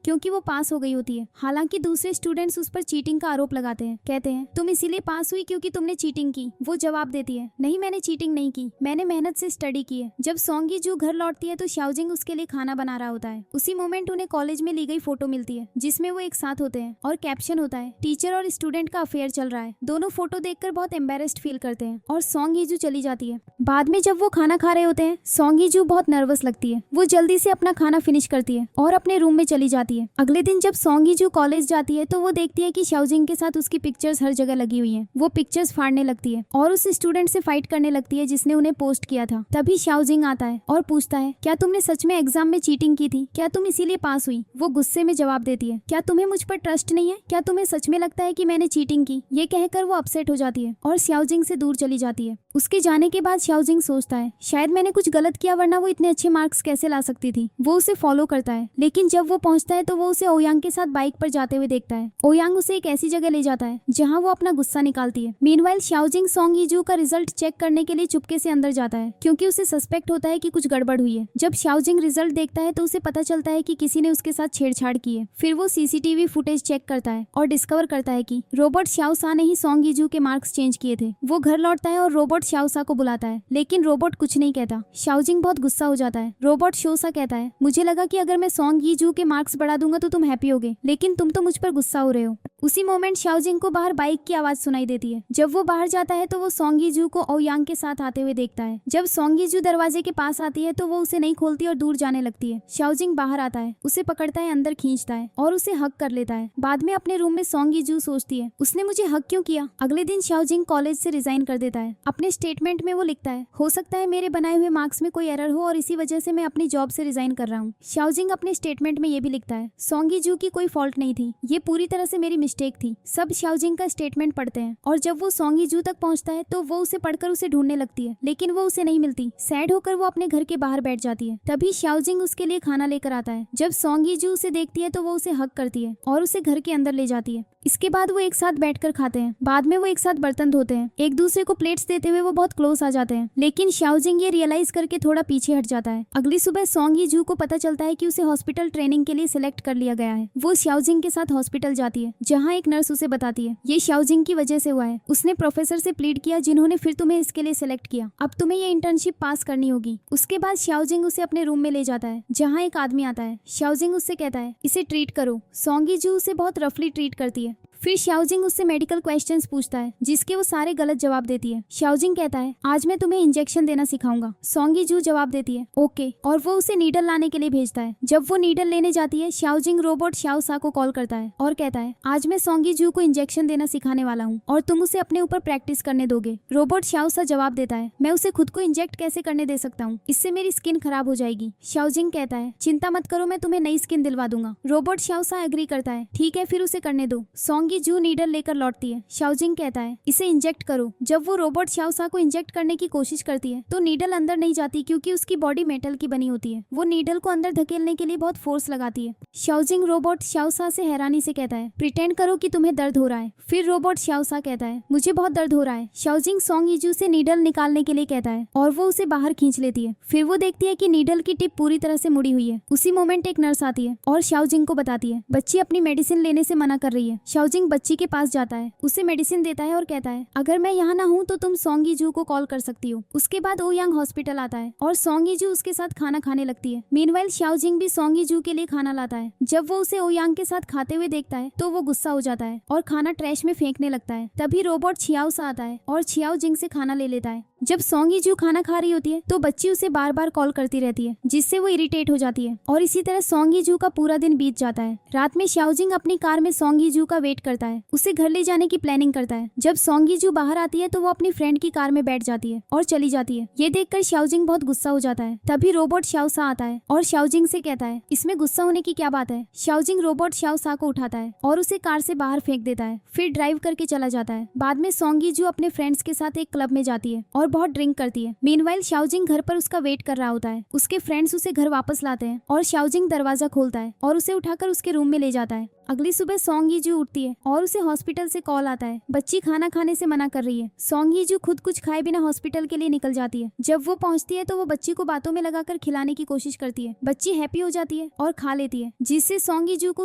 क्योंकि वो पास हो गई होती है। हालांकि दूसरे स्टूडेंट्स उस पर चीटिंग का आरोप लगाते हैं। कहते हैं तुम इसीलिए पास हुई क्योंकि तुमने चीटिंग की। वो जवाब देती है नहीं मैंने चीटिंग नहीं की, मैंने मेहनत से स्टडी की है। जब सोंगी जू घर लौटती है तो शाओजिंग उसके लिए खाना बना रहा होता है। उसी मोमेंट उन्हें कॉलेज में ली गई फोटो मिलती है जिसमें वो एक साथ होते हैं और कैप्शन होता है टीचर और स्टूडेंट का अफेयर चल रहा है। दोनों फोटो देखकर बहुत एम्बेरेस्ड फील करते हैं और सोंगी जू चली जाती है। बाद में जब वो खाना खा रहे होते हैं सोंगी जू बहुत नर्वस लगती है। वो जल्दी से अपना खाना फिनिश करती है और अपने रूम में चली जाती है। अगले दिन जब सोंगी जू कॉलेज जाती है तो वो देखती है कि शाओजिंग के साथ उसकी पिक्चर्स हर जगह लगी हुई हैं। वो पिक्चर्स फाड़ने लगती है और उस स्टूडेंट से फाइट करने लगती है जिसने उन्हें पोस्ट किया था। तभी शाओजिंग आता है और पूछता है क्या तुमने सच में एग्जाम में चीटिंग की थी? क्या तुम इसीलिए पास हुई? वो गुस्से में जवाब देती है क्या तुम्हें मुझ पर ट्रस्ट नहीं है? क्या तुम्हें सच में लगता है कि मैंने चीटिंग की? ये कहकर वो अपसेट हो जाती है और शाओजिंग से दूर चली जाती है। उसके जाने के बाद शाओजिंग सोचता है शायद मैंने कुछ गलत किया वरना वो इतने अच्छे मार्क्स कैसे ला सकती थी। वो उसे फॉलो करता है लेकिन जब वो पहुंचता है तो वो उसे ओयांग के साथ बाइक पर जाते हुए देखता है। ओयांग उसे एक ऐसी जगह ले जाता है जहां वो अपना गुस्सा निकालती है। मीनवाइल शाओजिंग सोंगी जू का रिजल्ट चेक करने के लिए चुपके से अंदर जाता है क्योंकि उसे सस्पेक्ट होता है कि कुछ गड़बड़ हुई है। जब शाओजिंग रिजल्ट देखता है तो उसे पता चलता है कि किसी ने उसके साथ छेड़छाड़ की है। फिर वो सीसीटीवी फुटेज चेक करता है और डिस्कवर करता है कि रोबोट शाओसा ने ही सोंगी जू के मार्क्स चेंज किए थे। वो घर लौटता है और रोबोट शाओसा को बुलाता है लेकिन रोबोट कुछ नहीं कहता। शाओजिंग बहुत गुस्सा हो जाता है। रोबोट शोसा कहता है मुझे लगा कि अगर मैं सोंगी जू के मार्क्स बढ़ा दूंगा तो तुम हैप्पी होगे लेकिन तुम तो मुझ पर गुस्सा हो रहे हो। उसी मोमेंट शाओजिंग को बाहर बाइक की आवाज सुनाई देती है। जब वो बाहर जाता है तो वो सोंगी जू को ओयांग के साथ आते हुए देखता है। जब सोंगी जू दरवाजे के पास आती है तो वो उसे नहीं खोलती और दूर जाने लगती है। शाओजिंग बाहर आता है, उसे पकड़ता है, अंदर खींचता है और उसे हक कर लेता है। बाद में अपने रूम में सोंगी जू सोचती है उसने मुझे हक क्यों किया। अगले दिन शाओजिंग कॉलेज से रिजाइन कर देता है। अपने स्टेटमेंट में वो लिखता है हो सकता है मेरे बनाए हुए मार्क्स में कोई एरर हो और इसी वजह से मैं अपनी जॉब से रिजाइन कर रहा हूँ। शाओजिंग अपने स्टेटमेंट में ये भी लिखता है सोंगी जू की कोई फॉल्ट नहीं थी, ये पूरी तरह से मेरी मिस्टेक थी। सब शाओजिंग का स्टेटमेंट पढ़ते हैं और जब वो सोंगी जू तक पहुंचता है तो वो उसे पढ़कर उसे ढूंढने लगती है लेकिन वो उसे नहीं मिलती। सैड होकर वो अपने घर के बाहर बैठ जाती है। तभी शाओजिंग उसके लिए खाना लेकर आता है। जब सोंगी जू उसे देखती है तो वो उसे हक करती है और उसे घर के अंदर ले जाती है। इसके बाद वो एक साथ बैठकर खाते हैं। बाद में वो एक साथ बर्तन धोते हैं। एक दूसरे को प्लेट्स देते हुए वो बहुत क्लोज आ जाते हैं लेकिन शाओजिंग ये रियलाइज करके थोड़ा पीछे हट जाता है। अगली सुबह सोंगी जू को पता चलता है कि उसे हॉस्पिटल ट्रेनिंग के लिए सिलेक्ट कर लिया गया है। वो शाओजिंग के साथ हॉस्पिटल जाती है जहाँ एक नर्स उसे बताती है ये शाओजिंग की वजह से हुआ है। उसने प्रोफेसर से प्लीड किया जिन्होंने फिर तुम्हें इसके लिए सिलेक्ट किया। अब तुम्हें ये इंटर्नशिप पास करनी होगी। उसके बाद शाओजिंग उसे अपने रूम में ले जाता है जहाँ एक आदमी आता है। शाओजिंग उससे कहता है इसे ट्रीट करो। सोंगी जू उसे बहुत रफली ट्रीट करती है। फिर शाओजिंग उससे मेडिकल क्वेश्चंस पूछता है जिसके वो सारे गलत जवाब देती है। शाओजिंग कहता है आज मैं तुम्हें इंजेक्शन देना सिखाऊंगा। सोंगी जू जवाब देती है ओके और वो उसे नीडल लाने के लिए भेजता है। जब वो नीडल लेने जाती है शाओजिंग रोबोट शाओसा को कॉल करता है और कहता है आज मैं सोंगी जू को इंजेक्शन देना सिखाने वाला हूँ और तुम उसे अपने ऊपर प्रैक्टिस करने दोगे। रोबोट शाओसा जवाब देता है मैं उसे खुद को इंजेक्ट कैसे करने दे सकता हूँ, इससे मेरी स्किन खराब हो जाएगी। शाओजिंग कहता है चिंता मत करो मैं तुम्हें नई स्किन दिलवा दूंगा। रोबोट शाओसा एग्री करता है ठीक है फिर उसे करने दो। सोंगी जू नीडल लेकर लौटती है। शाओजिंग कहता है इसे इंजेक्ट करो। जब वो रोबोट शाओसा को इंजेक्ट करने की कोशिश करती है तो नीडल अंदर नहीं जाती क्योंकि उसकी बॉडी मेटल की बनी होती है। वो नीडल को अंदर धकेलने के लिए बहुत फोर्स लगाती है। शाओजिंग रोबोट शाओसा से हैरानी से कहता है प्रिटेंड करो कि तुम्हें दर्द हो रहा है। फिर रोबोट शाओसा कहता है मुझे बहुत दर्द हो रहा है। शाओजिंग सोंगी जू से नीडल निकालने के लिए कहता है और वो उसे बाहर खींच लेती है। फिर वो देखती है कि नीडल की टिप पूरी तरह से मुड़ी हुई है। उसी मोमेंट एक नर्स आती है और शाओजिंग को बताती है बच्ची अपनी मेडिसिन लेने से मना कर रही है। शाओजिंग शाओजिंग बच्ची के पास जाता है, उसे मेडिसिन देता है और कहता है अगर मैं यहाँ ना हूँ तो तुम सोंग यीजू को कॉल कर सकती हो। उसके बाद ओ यांग हॉस्पिटल आता है और सोंग यीजू उसके साथ खाना खाने लगती है। मीनवाइल शाओजिंग भी सोंग यीजू के लिए खाना लाता है। जब वो उसे ओ यांग के साथ खाते हुए देखता है तो वो गुस्सा हो जाता है और खाना ट्रैश में फेंकने लगता है। तभी रोबोट छियाओ सा आता है और छियाओ जिंग से खाना ले लेता है। जब सोंग यीजू खाना खा रही होती है तो बच्ची उसे बार बार कॉल करती रहती है, जिससे वो इरिटेट हो जाती है और इसी तरह सोंग यीजू का पूरा दिन बीत जाता है। रात में शाओजिंग अपनी कार में सोंग यीजू का वेट करता है, उसे घर ले जाने की प्लानिंग करता है। जब सोंग यीजू बाहर आती है तो वो अपनी फ्रेंड की कार में बैठ जाती है और चली जाती है। ये देखकर शाओजिंग बहुत गुस्सा हो जाता है। तभी रोबोट शाओ सा आता है और शाओजिंग से कहता है इसमें गुस्सा होने की क्या बात है। शाओजिंग रोबोट शाओ सा को उठाता है और उसे कार से बाहर फेंक देता है, फिर ड्राइव करके चला जाता है। बाद में सोंग यीजू अपने फ्रेंड्स के साथ एक क्लब में जाती है और बहुत ड्रिंक करती है। मीनवाइल शाओजिंग घर पर उसका वेट कर रहा होता है। उसके फ्रेंड्स उसे घर वापस लाते हैं और शाओजिंग दरवाजा खोलता है और उसे उठाकर उसके रूम में ले जाता है। अगली सुबह सोंग यीजू उठती है और उसे हॉस्पिटल से कॉल आता है, बच्ची खाना खाने से मना कर रही है। सोंग यीजू खुद कुछ खाए बिना हॉस्पिटल के लिए निकल जाती है। जब वो पहुंचती है तो वो बच्ची को बातों में लगाकर खिलाने की कोशिश करती है। बच्ची हैप्पी हो जाती है और खा लेती है, जिससे सोंग यीजू को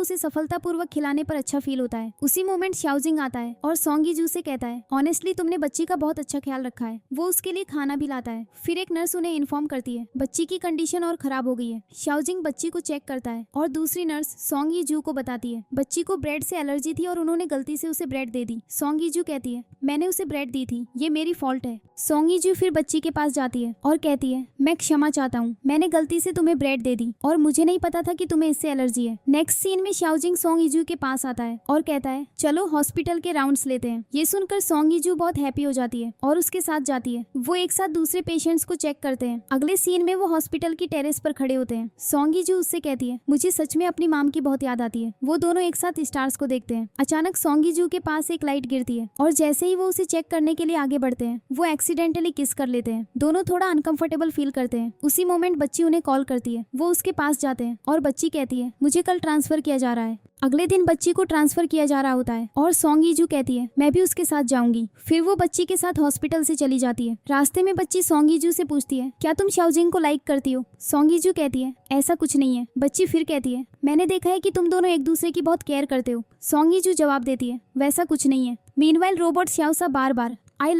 उसे सफलतापूर्वक खिलाने पर अच्छा फील होता है। उसी मोमेंट शाओजिंग आता है और सोंग यीजू से कहता है ऑनेस्टली तुमने बच्ची का बहुत अच्छा ख्याल रखा है। वो उसके लिए खाना भी लाता है। फिर एक नर्स उन्हें इन्फॉर्म करती है बच्ची की कंडीशन और खराब हो गई है। शाओजिंग बच्ची को चेक करता है और दूसरी नर्स सोंग यीजू को बताती है बच्ची को ब्रेड से एलर्जी थी और उन्होंने गलती से उसे ब्रेड दे दी। सोंग यीजू कहती है मैंने उसे ब्रेड दी थी, ये मेरी फॉल्ट है। सोंग यीजू फिर बच्ची के पास जाती है और कहती है मैं क्षमा चाहता हूँ, मैंने गलती से तुम्हें ब्रेड दे दी और मुझे नहीं पता था कि तुम्हें इससे एलर्जी है। नेक्स्ट सीन में शाओजिंग सोंग यीजू के पास आता है और कहता है चलो हॉस्पिटल के राउंड्स लेते हैं। ये सुनकर सोंग यीजू बहुत हैप्पी हो जाती है और उसके साथ जाती है। वो एक साथ दूसरे पेशेंट्स को चेक करते हैं। अगले सीन में वो हॉस्पिटल की टेरेस पर खड़े होते हैं। सोंग यीजू उससे कहती है मुझे सच में अपनी माम की बहुत याद आती है। वो दोनों एक साथ स्टार्स को देखते हैं। अचानक सोंग यीजू के पास एक लाइट गिरती है और जैसे ही वो उसे चेक करने के लिए आगे बढ़ते हैं वो एक्सीडेंटली किस कर लेते हैं। दोनों थोड़ा अनकंफर्टेबल फील करते हैं। उसी मोमेंट बच्ची उन्हें कॉल करती है। वो उसके पास जाते हैं और बच्ची कहती है मुझे कल ट्रांसफर किया जा रहा है। अगले दिन बच्ची को ट्रांसफर किया जा रहा होता है और सोंग यीजू कहती है मैं भी उसके साथ जाऊंगी। फिर वो बच्ची के साथ हॉस्पिटल से चली जाती है। रास्ते में बच्ची सोंग यीजू से पूछती है क्या तुम शाओजिंग को लाइक करती हो। सोंग यीजू कहती है ऐसा कुछ नहीं है। बच्ची फिर कहती है मैंने देखा है कि तुम दोनों एक दूसरे की बहुत केयर करते हो। सोंग यीजू जवाब देती है वैसा कुछ नहीं है। मीनवाइल रोबोट शाओ सा बार बार आई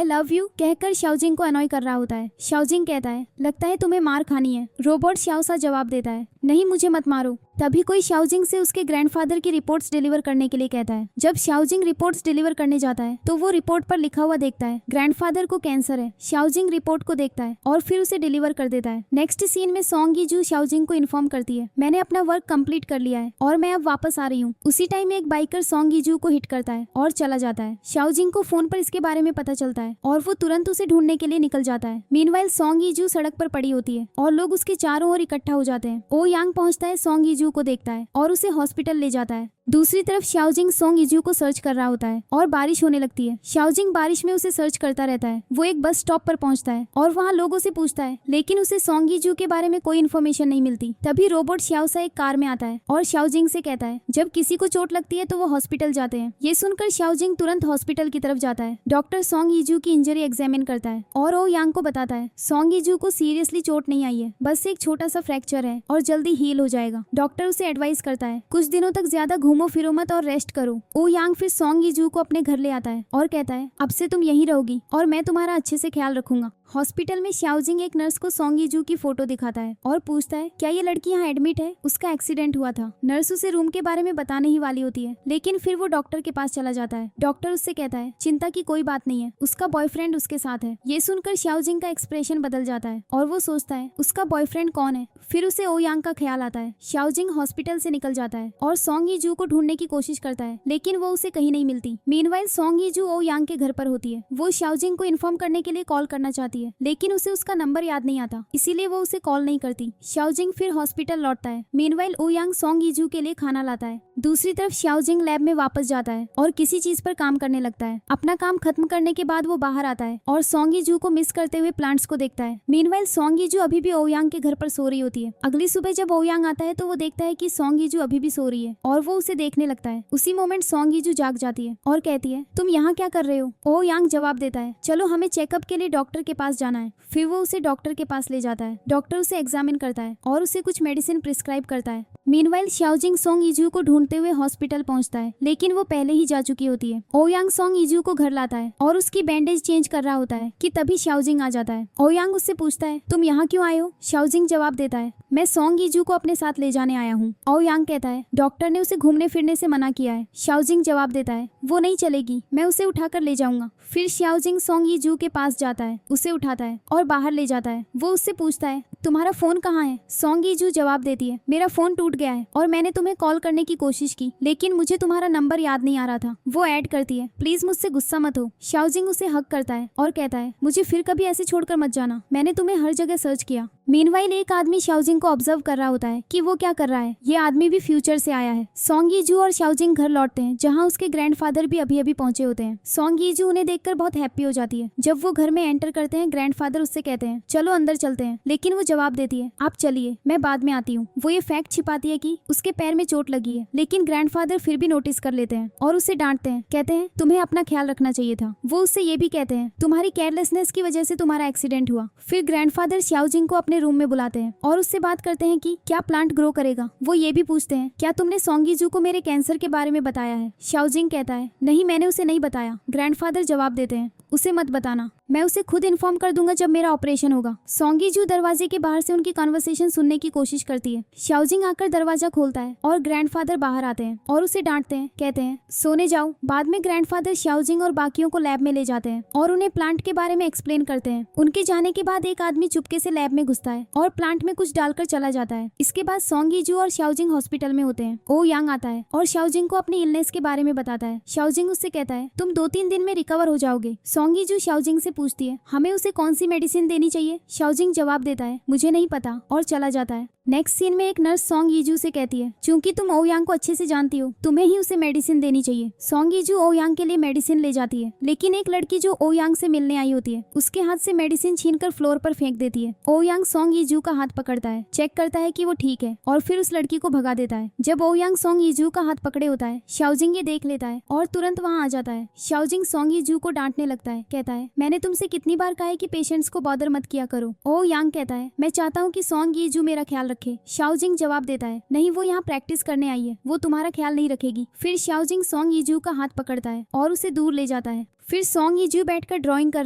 लव यू कहकर शाओजिंग को अनॉय कर रहा होता है। शाओजिंग कहता है लगता है तुम्हें मार खानी है। रोबोट शाओ सा जवाब देता है नहीं मुझे मत मारो। तभी कोई शाओजिंग से उसके ग्रैंडफादर की रिपोर्ट्स डिलीवर करने के लिए कहता है। जब शाओजिंग रिपोर्ट्स डिलीवर करने जाता है तो वो रिपोर्ट पर लिखा हुआ देखता है ग्रैंडफादर को कैंसर है। शाओजिंग रिपोर्ट को देखता है और फिर उसे डिलीवर कर देता है। नेक्स्ट सीन में सोंग यीजू शाओजिंग को इन्फॉर्म करती है मैंने अपना वर्क कंप्लीट कर लिया है और मैं अब वापस आ रही हूँ। उसी टाइम एक बाइकर सोंग यीजू को हिट करता है और चला जाता है। शाओजिंग को फोन पर इसके बारे में पता चलता है और वो तुरंत उसे ढूंढने के लिए निकल जाता है। मीनवाइल सोंग यीजू सड़क पर पड़ी होती है और लोग उसके चारों ओर इकट्ठा हो जाते हैं। ओ यांग पहुंचता है, सोंग यीजू को देखता है और उसे हॉस्पिटल ले जाता है। दूसरी तरफ शाओजिंग सोंग यीजू को सर्च कर रहा होता है और बारिश होने लगती है। शाओजिंग बारिश में उसे सर्च करता रहता है। वो एक बस स्टॉप पर पहुंचता है और वहाँ लोगों से पूछता है लेकिन उसे सोंग यीजू के बारे में कोई इन्फॉर्मेशन नहीं मिलती। तभी रोबोट शाओसा एक कार में आता है और शाओजिंग से कहता है जब किसी को चोट लगती है तो वो हॉस्पिटल जाते हैं। ये सुनकर शाओजिंग तुरंत हॉस्पिटल की तरफ जाता है। डॉक्टर सोंग यीजू की इंजरी एग्जामिन करता है और ओ यांग को बताता है सोंग यीजू को सीरियसली चोट नहीं आई है, बस एक छोटा सा फ्रैक्चर है और जल्दी हील हो जाएगा। डॉक्टर उसे एडवाइस करता है कुछ दिनों तक ज्यादा घूमो फिरो मत और रेस्ट करो। ओ यांग फिर सोंग यीजू को अपने घर ले आता है और कहता है अब से तुम यहीं रहोगी और मैं तुम्हारा अच्छे से ख्याल रखूंगा। हॉस्पिटल में शाओजिंग एक नर्स को सोंग यीजू की फोटो दिखाता है और पूछता है क्या ये लड़की यहाँ एडमिट है, उसका एक्सीडेंट हुआ था। नर्स उसे रूम के बारे में बताने ही वाली होती है लेकिन फिर वो डॉक्टर के पास चला जाता है। डॉक्टर उससे कहता है चिंता की कोई बात नहीं है, उसका बॉयफ्रेंड उसके साथ है। ये सुनकर शाओजिंग का एक्सप्रेशन बदल जाता है और वो सोचता है उसका बॉयफ्रेंड कौन है। फिर उसे ओ यांग का ख्याल आता है। शाओजिंग हॉस्पिटल से निकल जाता है और सोंग यीजू को ढूंढने की कोशिश करता है लेकिन वो उसे कहीं नहीं मिलती। मीनवाइल सोंग यीजू ओ यांग के घर पर होती है। वो शाओजिंग को इन्फॉर्म करने के लिए कॉल करना चाहती है लेकिन उसे उसका नंबर याद नहीं आता, इसीलिए वो उसे कॉल नहीं करती। शाओजिंग फिर हॉस्पिटल लौटता है। मीनवाइल ओ यांग सोंग यीजू के लिए खाना लाता है। दूसरी तरफ शाओजिंग लैब में वापस जाता है और किसी चीज पर काम करने लगता है। अपना काम खत्म करने के बाद वो बाहर आता है और सोंग यीजू को मिस करते हुए प्लांट्स को देखता है। मीनवाइल सोंग यीजू अभी भी ओ यांग के घर पर सो रही होती है। अगली सुबह जब ओ यांग आता है तो वो देखता है कि सोंग यीजू अभी भी सो रही है और वो उसे देखने लगता है। उसी मोमेंट सोंग यीजू जाग जाती है और कहती है तुम यहाँ क्या कर रहे हो। ओ यांग जवाब देता है चलो हमें चेकअप के लिए डॉक्टर के पास जाना है। फिर वो उसे डॉक्टर के पास ले जाता है। डॉक्टर उसे एग्जामिन करता है और उसे कुछ मेडिसिन प्रिस्क्राइब करता है। मीनवाइल शाओजिंग सोंग यीजू को ढूंढते हुए हॉस्पिटल पहुंचता है, लेकिन वो पहले ही जा चुकी होती है। ओयांग सोंग यीजू को घर लाता है और उसकी बैंडेज चेंज कर रहा होता है कि तभी शाओजिंग आ जाता है। ओयांग उससे पूछता है, तुम यहाँ क्यों आए हो? शाओजिंग जवाब देता है, मैं सोंग यीजू को अपने साथ ले जाने आया हूँ। ओयांग कहता है, डॉक्टर ने उसे घूमने फिरने से मना किया है। शाओजिंग जवाब देता है, वो नहीं चलेगी, मैं उसे उठाकर ले जाऊंगा। फिर शाओजिंग सोंग यीजू के पास जाता है, उसे उठाता है और बाहर ले जाता है। वो उससे पूछता है, तुम्हारा फोन कहाँ है? सोंग यीजू जवाब देती है, मेरा फोन टूट गया है और मैंने तुम्हें कॉल करने की कोशिश की, लेकिन मुझे तुम्हारा नंबर याद नहीं आ रहा था। वो ऐड करती है, प्लीज मुझसे गुस्सा मत हो। शाओजिंग उसे हक करता है और कहता है, मुझे फिर कभी ऐसे छोड़कर मत जाना, मैंने तुम्हें हर जगह सर्च किया। मीनवाइल एक आदमी शाओजिंग को ऑब्जर्व कर रहा होता है कि वो क्या कर रहा है। ये आदमी भी फ्यूचर से आया है। सोंग यीजू और शाओजिंग घर लौटते हैं, जहाँ उसके ग्रैंडफादर भी अभी अभी पहुंचे होते हैं। सोंग यीजू उन्हें देखकर बहुत हैप्पी हो जाती है। जब वो घर में एंटर करते हैं, ग्रैंडफादर उससे कहते हैं, चलो अंदर चलते हैं, लेकिन वो जवाब देती है, आप चलिए, मैं बाद में आती हूँ। वो ये फैक्ट छिपाती है कि उसके पैर में चोट लगी है, लेकिन ग्रैंडफादर फिर भी नोटिस कर लेते हैं और उसे डांटते हैं, कहते हैं, तुम्हें अपना ख्याल रखना चाहिए था। वो उससे ये भी कहते हैं, तुम्हारी केयरलेसनेस की वजह से तुम्हारा एक्सीडेंट हुआ। फिर ग्रैंडफादर शाओजिंग को अपने रूम में बुलाते हैं और उससे बात करते हैं कि क्या प्लांट ग्रो करेगा। वो ये भी पूछते हैं, क्या तुमने सोंग यीजू को मेरे कैंसर के बारे में बताया है? शाओजिंग कहता है, नहीं, मैंने उसे नहीं बताया। ग्रैंडफादर जवाब देते हैं, उसे मत बताना, मैं उसे खुद इन्फॉर्म कर दूंगा जब मेरा ऑपरेशन होगा। सोंग यीजू दरवाजे के बाहर से उनकी कन्वर्सेशन सुनने की कोशिश करती है। शाओजिंग आकर दरवाजा खोलता है और ग्रैंडफादर बाहर आते हैं और उसे डांटते हैं, कहते हैं, सोने जाओ। बाद में ग्रैंडफादर शाओजिंग और बाकियों को लैब में ले जाते हैं और उन्हें प्लांट के बारे में एक्सप्लेन करते हैं। उनके जाने के बाद एक आदमी चुपके से लैब में घुसता है और प्लांट में कुछ डालकर चला जाता है। इसके बाद सोंग यीजू और शाओजिंग हॉस्पिटल में होते हैं। ओ यांग आता है और शाओजिंग को अपनी इलनेस के बारे में बताता है। शाओजिंग उससे कहता है, तुम 2-3 दिन में रिकवर हो जाओगे। सोंग यीजू शाओजिंग से पूछती है, हमें उसे कौन सी मेडिसिन देनी चाहिए? शाओजिंग जवाब देता है, मुझे नहीं पता, और चला जाता है। नेक्स्ट सीन में एक नर्स सोंग यीजू से कहती है, चूंकि तुम ओ यांग को अच्छे से जानती हो, तुम्हें ही उसे मेडिसिन देनी चाहिए। सोंग यीजू ओ यांग के लिए मेडिसिन ले जाती है, लेकिन एक लड़की जो ओ यांग से मिलने आई होती है, उसके हाथ से मेडिसिन छीनकर फ्लोर पर फेंक देती है। ओ यांग सोंग यीजू का हाथ पकड़ता है, चेक करता है कि वो ठीक है और फिर उस लड़की को भगा देता है। जब ओ यांग सोंग यीजू का हाथ पकड़े होता है, शाओजिंग ये देख लेता है और तुरंत वहाँ आ जाता है। शाओजिंग सोंग यीजू को डांटने लगता है, कहता है, मैंने तुमसे कितनी बार कहा है कि पेशेंट्स को बॉदर मत किया करो। ओ यांग कहता है, मैं चाहता हूँ कि सोंग यीजू मेरा ख्याल रखे। शाओजिंग जवाब देता है, नहीं, वो यहाँ प्रैक्टिस करने आई है, वो तुम्हारा ख्याल नहीं रखेगी। फिर शाओजिंग सोंग यीजू का हाथ पकड़ता है और उसे दूर ले जाता है। फिर सोंग यीजू बैठकर ड्राइंग कर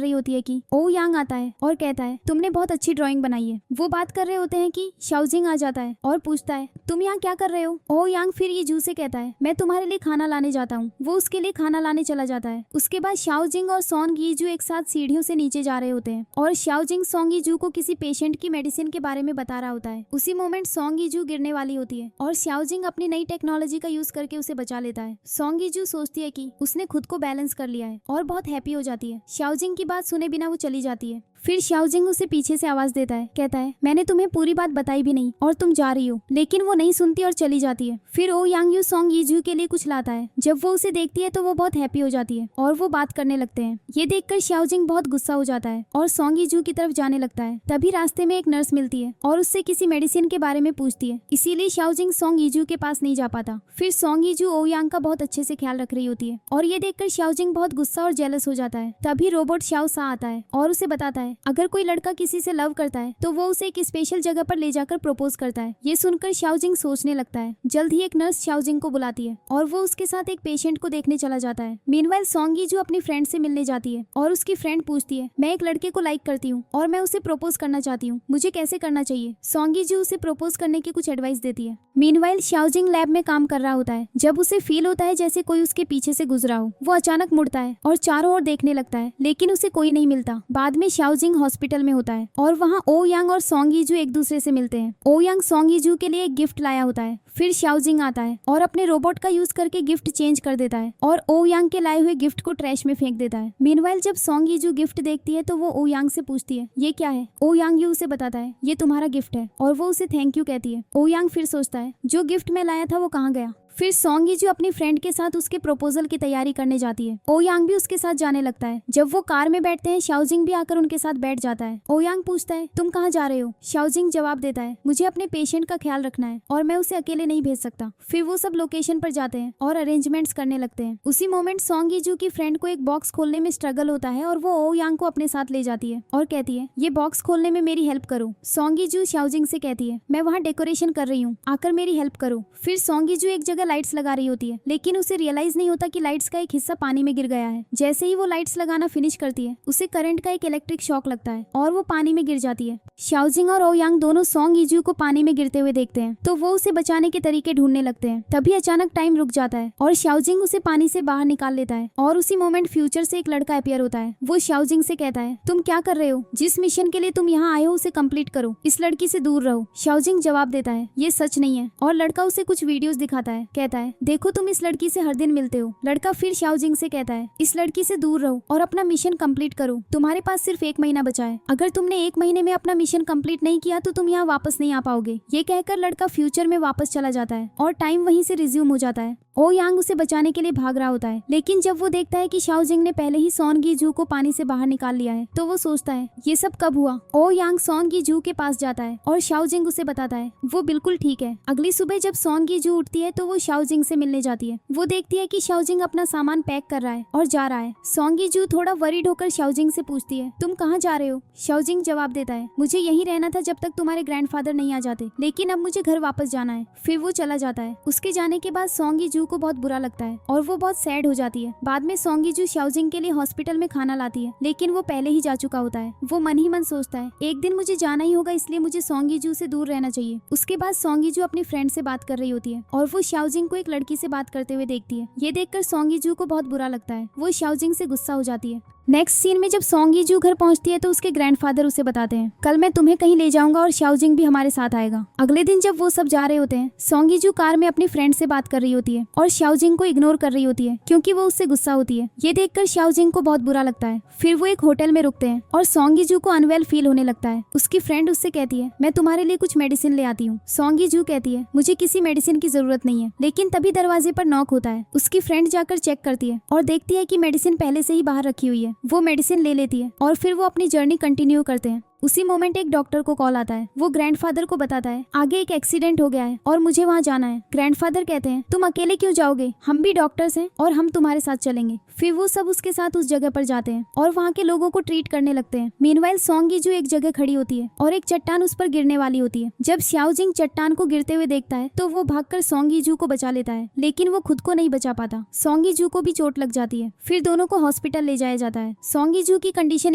रही होती है कि ओ यांग आता है और कहता है, तुमने बहुत अच्छी ड्राइंग बनाई है। वो बात कर रहे होते हैं कि शाओजिंग आ जाता है और पूछता है, तुम यहाँ क्या कर रहे हो? ओ यांग फिर यीजू से कहता है, मैं तुम्हारे लिए खाना लाने जाता हूँ। वो उसके लिए खाना लाने चला जाता है। उसके बाद शाओजिंग और सोंग यीजू एक साथ सीढ़ियों से नीचे जा रहे होते हैं और शाओजिंग सोंग यीजू को किसी पेशेंट की मेडिसिन के बारे में बता रहा होता है। उसी मोमेंट सोंग यीजू गिरने वाली होती है और शाओजिंग अपनी नई टेक्नोलॉजी का यूज करके उसे बचा लेता है। सोंग यीजू सोचती है कि उसने खुद को बैलेंस कर लिया है और बहुत हैप्पी हो जाती है। शाओजिंग की बात सुने बिना वो चली जाती है। फिर शाओजिंग उसे पीछे से आवाज देता है, कहता है, मैंने तुम्हें पूरी बात बताई भी नहीं और तुम जा रही हो। लेकिन वो नहीं सुनती और चली जाती है। फिर ओ यांग यू सोंग यीजू के लिए कुछ लाता है। जब वो उसे देखती है तो वो बहुत हैप्पी हो जाती है और वो बात करने लगते हैं। ये देखकर शाओजिंग बहुत गुस्सा हो जाता है और सोंग यीजू की तरफ जाने लगता है। तभी रास्ते में एक नर्स मिलती है और उससे किसी मेडिसिन के बारे में पूछती है, इसीलिए शाओजिंग सोंग यीजू के पास नहीं जा पाता। फिर सोंग यीजू ओ यांग का बहुत अच्छे से ख्याल रख रही होती है और ये देखकर शाओजिंग बहुत गुस्सा और जेलस हो जाता है। तभी रोबोट शाओ सा आता है और उसे बताता है, अगर कोई लड़का किसी से लव करता है तो वो उसे एक स्पेशल जगह पर ले जाकर प्रपोज करता है। ये सुनकर शाओजिंग सोचने लगता है। जल्द ही एक नर्स शाओजिंग को बुलाती है और वो उसके साथ एक पेशेंट को देखने चला जाता है। मीनवाइल सोंग यीजू अपनी फ्रेंड से मिलने जाती है और उसकी फ्रेंड पूछती है, मैं एक लड़के को लाइक करती हूँ और मैं उसे प्रपोज करना चाहती हूँ, मुझे कैसे करना चाहिए? सोंग यीजू उसे प्रपोज करने की कुछ एडवाइस देती है। मीनवाइल शाओजिंग लैब में काम कर रहा होता है। जब उसे फील होता है जैसे कोई उसके पीछे से गुजरा हो, वो अचानक मुड़ता है और चारों ओर देखने लगता है, लेकिन उसे कोई नहीं मिलता। बाद में शाओजिंग हॉस्पिटल में होता है और वहाँ ओ यांग और सोंग यीजू एक दूसरे से मिलते हैं। ओ यांग सोंग यीजू के लिए एक गिफ्ट लाया होता है। फिर शाओजिंग आता है और अपने रोबोट का यूज करके गिफ्ट चेंज कर देता है और ओ यांग के लाए हुए गिफ्ट को ट्रैश में फेंक देता है। मीनवाइल जब सोंग यीजू गिफ्ट देखती है तो वो ओ यांग से पूछती है, ये क्या है? ओ यांग यू उसे बताता है, ये तुम्हारा गिफ्ट है, और वो उसे थैंक यू कहती है। ओ यांग फिर सोचता है, जो गिफ्ट मैं लाया था वो कहाँ गया? फिर सॉन्ग यीजू अपनी फ्रेंड के साथ उसके प्रपोजल की तैयारी करने जाती है। ओ यांग भी उसके साथ जाने लगता है। जब वो कार में बैठते हैं शाओजिंग भी आकर उनके साथ बैठ जाता है। ओ यांग पूछता है तुम कहाँ जा रहे हो? शाओजिंग जवाब देता है मुझे अपने पेशेंट का ख्याल रखना है और मैं उसे अकेले नहीं भेज सकता। फिर वो सब लोकेशन पर जाते हैं और अरेंजमेंट्स करने लगते हैं। उसी मोमेंट सॉन्ग यीजू की फ्रेंड को एक बॉक्स खोलने में स्ट्रगल होता है और वो ओ यांग को अपने साथ ले जाती है और कहती है ये बॉक्स खोलने में मेरी हेल्प करो। सॉन्ग यीजू शाओजिंग से कहती है मैं वहाँ डेकोरेशन कर रही हूँ, आकर मेरी हेल्प करो। फिर सॉन्ग यीजू एक जगह लाइट्स लगा रही होती है लेकिन उसे रियलाइज नहीं होता कि लाइट्स का एक हिस्सा पानी में गिर गया है। जैसे ही वो लाइट्स लगाना फिनिश करती है उसे करंट का एक इलेक्ट्रिक शॉक लगता है और वो पानी में गिर जाती है। शाओजिंग और ओ यांग दोनों सॉन्ग यीजू को पानी में गिरते हुए देखते हैं तो वो उसे बचाने के तरीके ढूंढने लगते हैं। तभी अचानक टाइम रुक जाता है और शाओजिंग उसे पानी से बाहर निकाल लेता है और उसी मोमेंट फ्यूचर से एक लड़का अपीयर होता है। वो शाओजिंग से कहता है तुम क्या कर रहे हो? जिस मिशन के लिए तुम यहाँ आए हो उसे कंप्लीट करो, इस लड़की से दूर रहो। शाओजिंग जवाब देता है ये सच नहीं है और लड़का उसे कुछ वीडियोस दिखाता है। कहता है देखो तुम इस लड़की से हर दिन मिलते हो। लड़का फिर शाओजिंग से कहता है इस लड़की से दूर रहो और अपना मिशन कंप्लीट करो, तुम्हारे पास सिर्फ 1 महीना बचा है। अगर तुमने 1 महीने में अपना मिशन कंप्लीट नहीं किया तो तुम यहाँ वापस नहीं आ पाओगे। ये कहकर लड़का फ्यूचर में वापस चला जाता है और टाइम वहीं से रिज्यूम हो जाता है। ओ यांग उसे बचाने के लिए भाग रहा होता है लेकिन जब वो देखता है कि शाओजिंग ने पहले ही सॉन्ग यीजू को पानी से बाहर निकाल लिया है तो वो सोचता है ये सब कब हुआ। ओ यांग सॉन्ग यीजू के पास जाता है और शाओजिंग उसे बताता है वो बिल्कुल ठीक है। अगली सुबह जब सॉन्ग यीजू उठती है तो वो शाओजिंग से मिलने जाती है। वो देखती है कि शाओजिंग अपना सामान पैक कर रहा है और जा रहा है। सॉन्ग यीजू थोड़ा वरीड होकर शाओजिंग से पूछती है तुम कहाँ जा रहे हो? शाओजिंग जवाब देता है मुझे यहीं रहना था जब तक तुम्हारे ग्रैंडफादर नहीं आ जाते, लेकिन अब मुझे घर वापस जाना है। फिर वो चला जाता है। उसके जाने के बाद सॉन्ग यीजू को बहुत बुरा लगता है और वो बहुत सैड हो जाती है। बाद में सॉन्ग यीजू शाओजिंग के लिए हॉस्पिटल में खाना लाती है लेकिन वो पहले ही जा चुका होता है। वो मन ही मन सोचता है एक दिन मुझे जाना ही होगा, इसलिए मुझे सॉन्ग यीजू से दूर रहना चाहिए। उसके बाद सॉन्ग यीजू अपनी फ्रेंड से बात कर रही होती है और वो शाओजिंग को एक लड़की से बात करते हुए देखती है। ये देखकर सॉन्ग यीजू को बहुत बुरा लगता है। वो शाओजिंग से गुस्सा हो जाती है। नेक्स्ट सीन में जब सॉन्ग यीजू घर पहुंचती है तो उसके ग्रैंडफादर उसे बताते हैं कल मैं तुम्हें कहीं ले जाऊंगा और शाओजिंग भी हमारे साथ आएगा। अगले दिन जब वो सब जा रहे होते हैं सॉन्ग यीजू कार में अपनी फ्रेंड से बात कर रही होती है और शाओजिंग को इग्नोर कर रही होती है क्योंकि वो उससे गुस्सा होती है। ये देखकर शाओजिंग को बहुत बुरा लगता है। फिर वो एक होटल में रुकते हैं और सॉन्ग यीजू को अनवेल फील होने लगता है। उसकी फ्रेंड उससे कहती है मैं तुम्हारे लिए कुछ मेडिसिन ले आती हूँ। सॉन्ग यीजू कहती है मुझे किसी मेडिसिन की जरूरत नहीं है, लेकिन तभी दरवाजे पर नॉक होता है। उसकी फ्रेंड जाकर चेक करती है और देखती है कि मेडिसिन पहले से ही बाहर रखी हुई है। वो मेडिसिन ले लेती है और फिर वो अपनी जर्नी कंटिन्यू करते हैं। उसी मोमेंट एक डॉक्टर को कॉल आता है। वो ग्रैंडफादर को बताता है आगे एक एक्सीडेंट हो गया है और मुझे वहाँ जाना है। ग्रैंडफादर कहते हैं तुम अकेले क्यों जाओगे, हम भी डॉक्टर्स हैं और हम तुम्हारे साथ चलेंगे। फिर वो सब उसके साथ उस जगह पर जाते हैं और वहाँ के लोगों को ट्रीट करने लगते हैं। मीनवाइल सॉन्ग यीजू एक जगह खड़ी होती है और एक चट्टान उस पर गिरने वाली होती है। जब शाओजिंग चट्टान को गिरते हुए देखता है तो वो भागकर सॉन्ग यीजू को बचा लेता है, लेकिन वो खुद को नहीं बचा पाता। सॉन्ग यीजू को भी चोट लग जाती है। फिर दोनों को हॉस्पिटल ले जाया जाता है। सॉन्ग यीजू की कंडीशन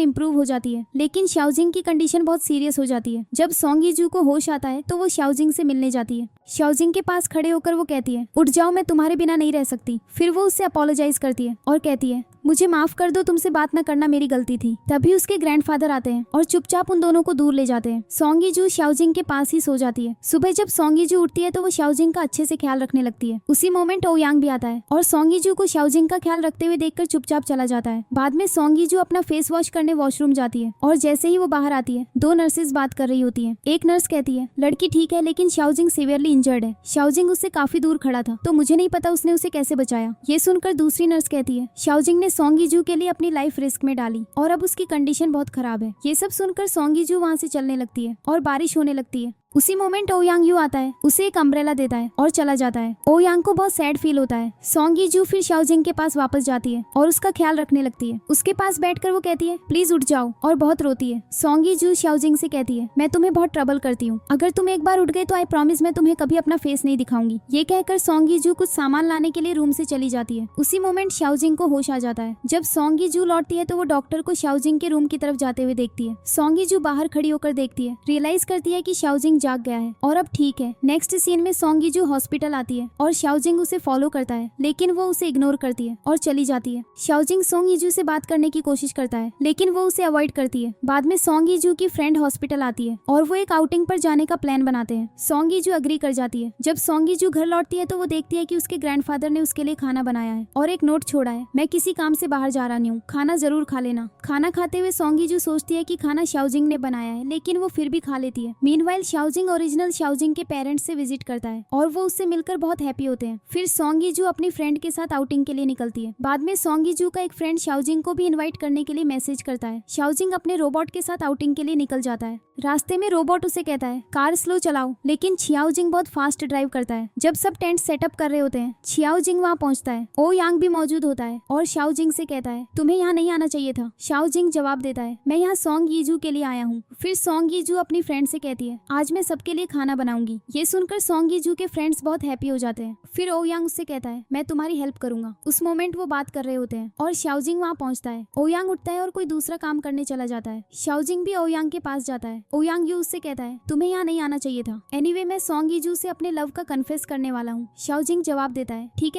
इंप्रूव हो जाती है लेकिन शाओजिंग की कंडीशन बहुत सीरियस हो जाती है। जब सॉन्ग यीजू को होश आता है तो वो शाओजिंग से मिलने जाती है। शाओजिंग के पास खड़े होकर वो कहती है उठ जाओ, मैं तुम्हारे बिना नहीं रह सकती। फिर वो उससे अपोलोजाइज करती है और कहती है मुझे माफ कर दो, तुमसे बात न करना मेरी गलती थी। तभी उसके ग्रैंडफादर आते हैं और चुपचाप उन दोनों को दूर ले जाते हैं। सॉन्ग यीजू शाओजिंग के पास ही सो जाती है। सुबह जब सॉन्ग यीजू उठती है तो वो शाओजिंग का अच्छे से ख्याल रखने लगती है। उसी मोमेंट ओ यांग भी आता है और सॉन्ग यीजू को शाओजिंग का ख्याल रखते हुए देखकर चुपचाप चला जाता है। बाद में सॉन्ग यीजू अपना फेस वॉश करने वॉशरूम जाती है और जैसे ही वो बाहर आती है 2 नर्सेज बात कर रही होती है। एक नर्स कहती है लड़की ठीक है लेकिन शाओजिंग सीवियरली इंजर्ड है। शाओजिंग उससे काफी दूर खड़ा था तो मुझे नहीं पता उसने उसे कैसे बचाया। ये सुनकर दूसरी नर्स कहती है शाओजिंग ने सॉन्ग यीजू के लिए अपनी लाइफ रिस्क में डाली और अब उसकी कंडीशन बहुत खराब है। ये सब सुनकर सॉन्ग यीजू वहाँ से चलने लगती है और बारिश होने लगती है। उसी मोमेंट ओ यांग यू आता है, उसे एक अम्ब्रेला देता है और चला जाता है। ओ यांग को बहुत सैड फील होता है। सॉन्ग यीजू फिर शाओजिंग के पास वापस जाती है और उसका ख्याल रखने लगती है। उसके पास बैठकर वो कहती है प्लीज उठ जाओ और बहुत रोती है। सॉन्ग यीजू शाओजिंग से कहती है मैं तुम्हें बहुत ट्रबल करती हूँ, अगर तुम एक बार उठ गए तो आई प्रॉमिस मैं तुम्हें कभी अपना फेस नहीं दिखाऊंगी। ये कहकर सॉन्ग यीजू कुछ सामान लाने के लिए रूम से चली जाती है। उसी मोमेंट शाओजिंग को होश आ जाता है। जब सॉन्ग यीजू लौटती है तो वो डॉक्टर को शाओजिंग के रूम की तरफ जाते हुए देखती है। सॉन्ग यीजू बाहर खड़ी होकर देखती है, रियलाइज करती है कि शाओजिंग जाग गया है और अब ठीक है। नेक्स्ट सीन में सॉन्ग यीजू हॉस्पिटल आती है और शाओजिंग उसे फॉलो करता है लेकिन वो उसे इग्नोर करती है और चली जाती है। शाओजिंग सॉन्ग यीजू से बात करने की कोशिश करता है लेकिन वो उसे अवॉइड करती है। बाद में सॉन्ग यीजू की फ्रेंड हॉस्पिटल आती है और वो एक आउटिंग पर जाने का प्लान बनाते हैं। सॉन्ग यीजू अग्री कर जाती है। जब सॉन्ग यीजू घर लौटती है तो वो देखती है कि उसके ग्रैंडफादर ने उसके लिए खाना बनाया है और एक नोट छोड़ा है, मैं किसी काम से बाहर जा रहा नहीं हूँ, खाना जरूर खा लेना। खाना खाते हुए सॉन्ग यीजू सोचती है कि खाना शाओजिंग ने बनाया है लेकिन वो फिर भी खा लेती है। मीनवाइल शाओजिंग शाओजिंग ओरिजिनल शाओजिंग के पेरेंट्स से विजिट करता है और वो उससे मिलकर बहुत हैप्पी होते हैं। फिर सॉन्ग यीजू अपनी फ्रेंड के साथ आउटिंग के लिए निकलती है। बाद में सॉन्ग यीजू का एक फ्रेंड शाओजिंग को भी इनवाइट करने के लिए मैसेज करता है। शाओजिंग अपने रोबोट के साथ आउटिंग के लिए निकल जाता है। रास्ते में रोबोट उसे कहता है कार स्लो चलाओ, लेकिन छियाओजिंग बहुत फास्ट ड्राइव करता है। जब सब टेंट सेटअप कर रहे होते हैं, छियाओजिंग वहाँ पहुँचता है। ओ यांग भी मौजूद होता है और शाओजिंग से कहता है तुम्हें यहाँ नहीं आना चाहिए था। शाओजिंग जवाब देता है मैं यहाँ सॉन्ग यीजू के लिए आया हूँ। फिर सॉन्ग यीजू अपनी फ्रेंड से कहती है आज मैं सबके लिए खाना बनाऊंगी। ये सुनकर सॉन्ग यीजू के फ्रेंड्स बहुत हैप्पी हो जाते हैं। फिर ओ यांग उससे कहता है मैं तुम्हारी हेल्प करूंगा। उस मोमेंट वो बात कर रहे होते हैं और शाओजिंग वहाँ पहुँचता है। ओ यांग उठता है और कोई दूसरा काम करने चला जाता है। शाओजिंग भी ओ यांग के पास जाता है। ओ यांग यू उससे कहता है तुम्हें यहाँ नहीं आना चाहिए था। एनीवे मैं सॉन्ग यीजू से अपने लव का कन्फेस करने वाला हूँ। शाओजिंग जवाब देता है ठीक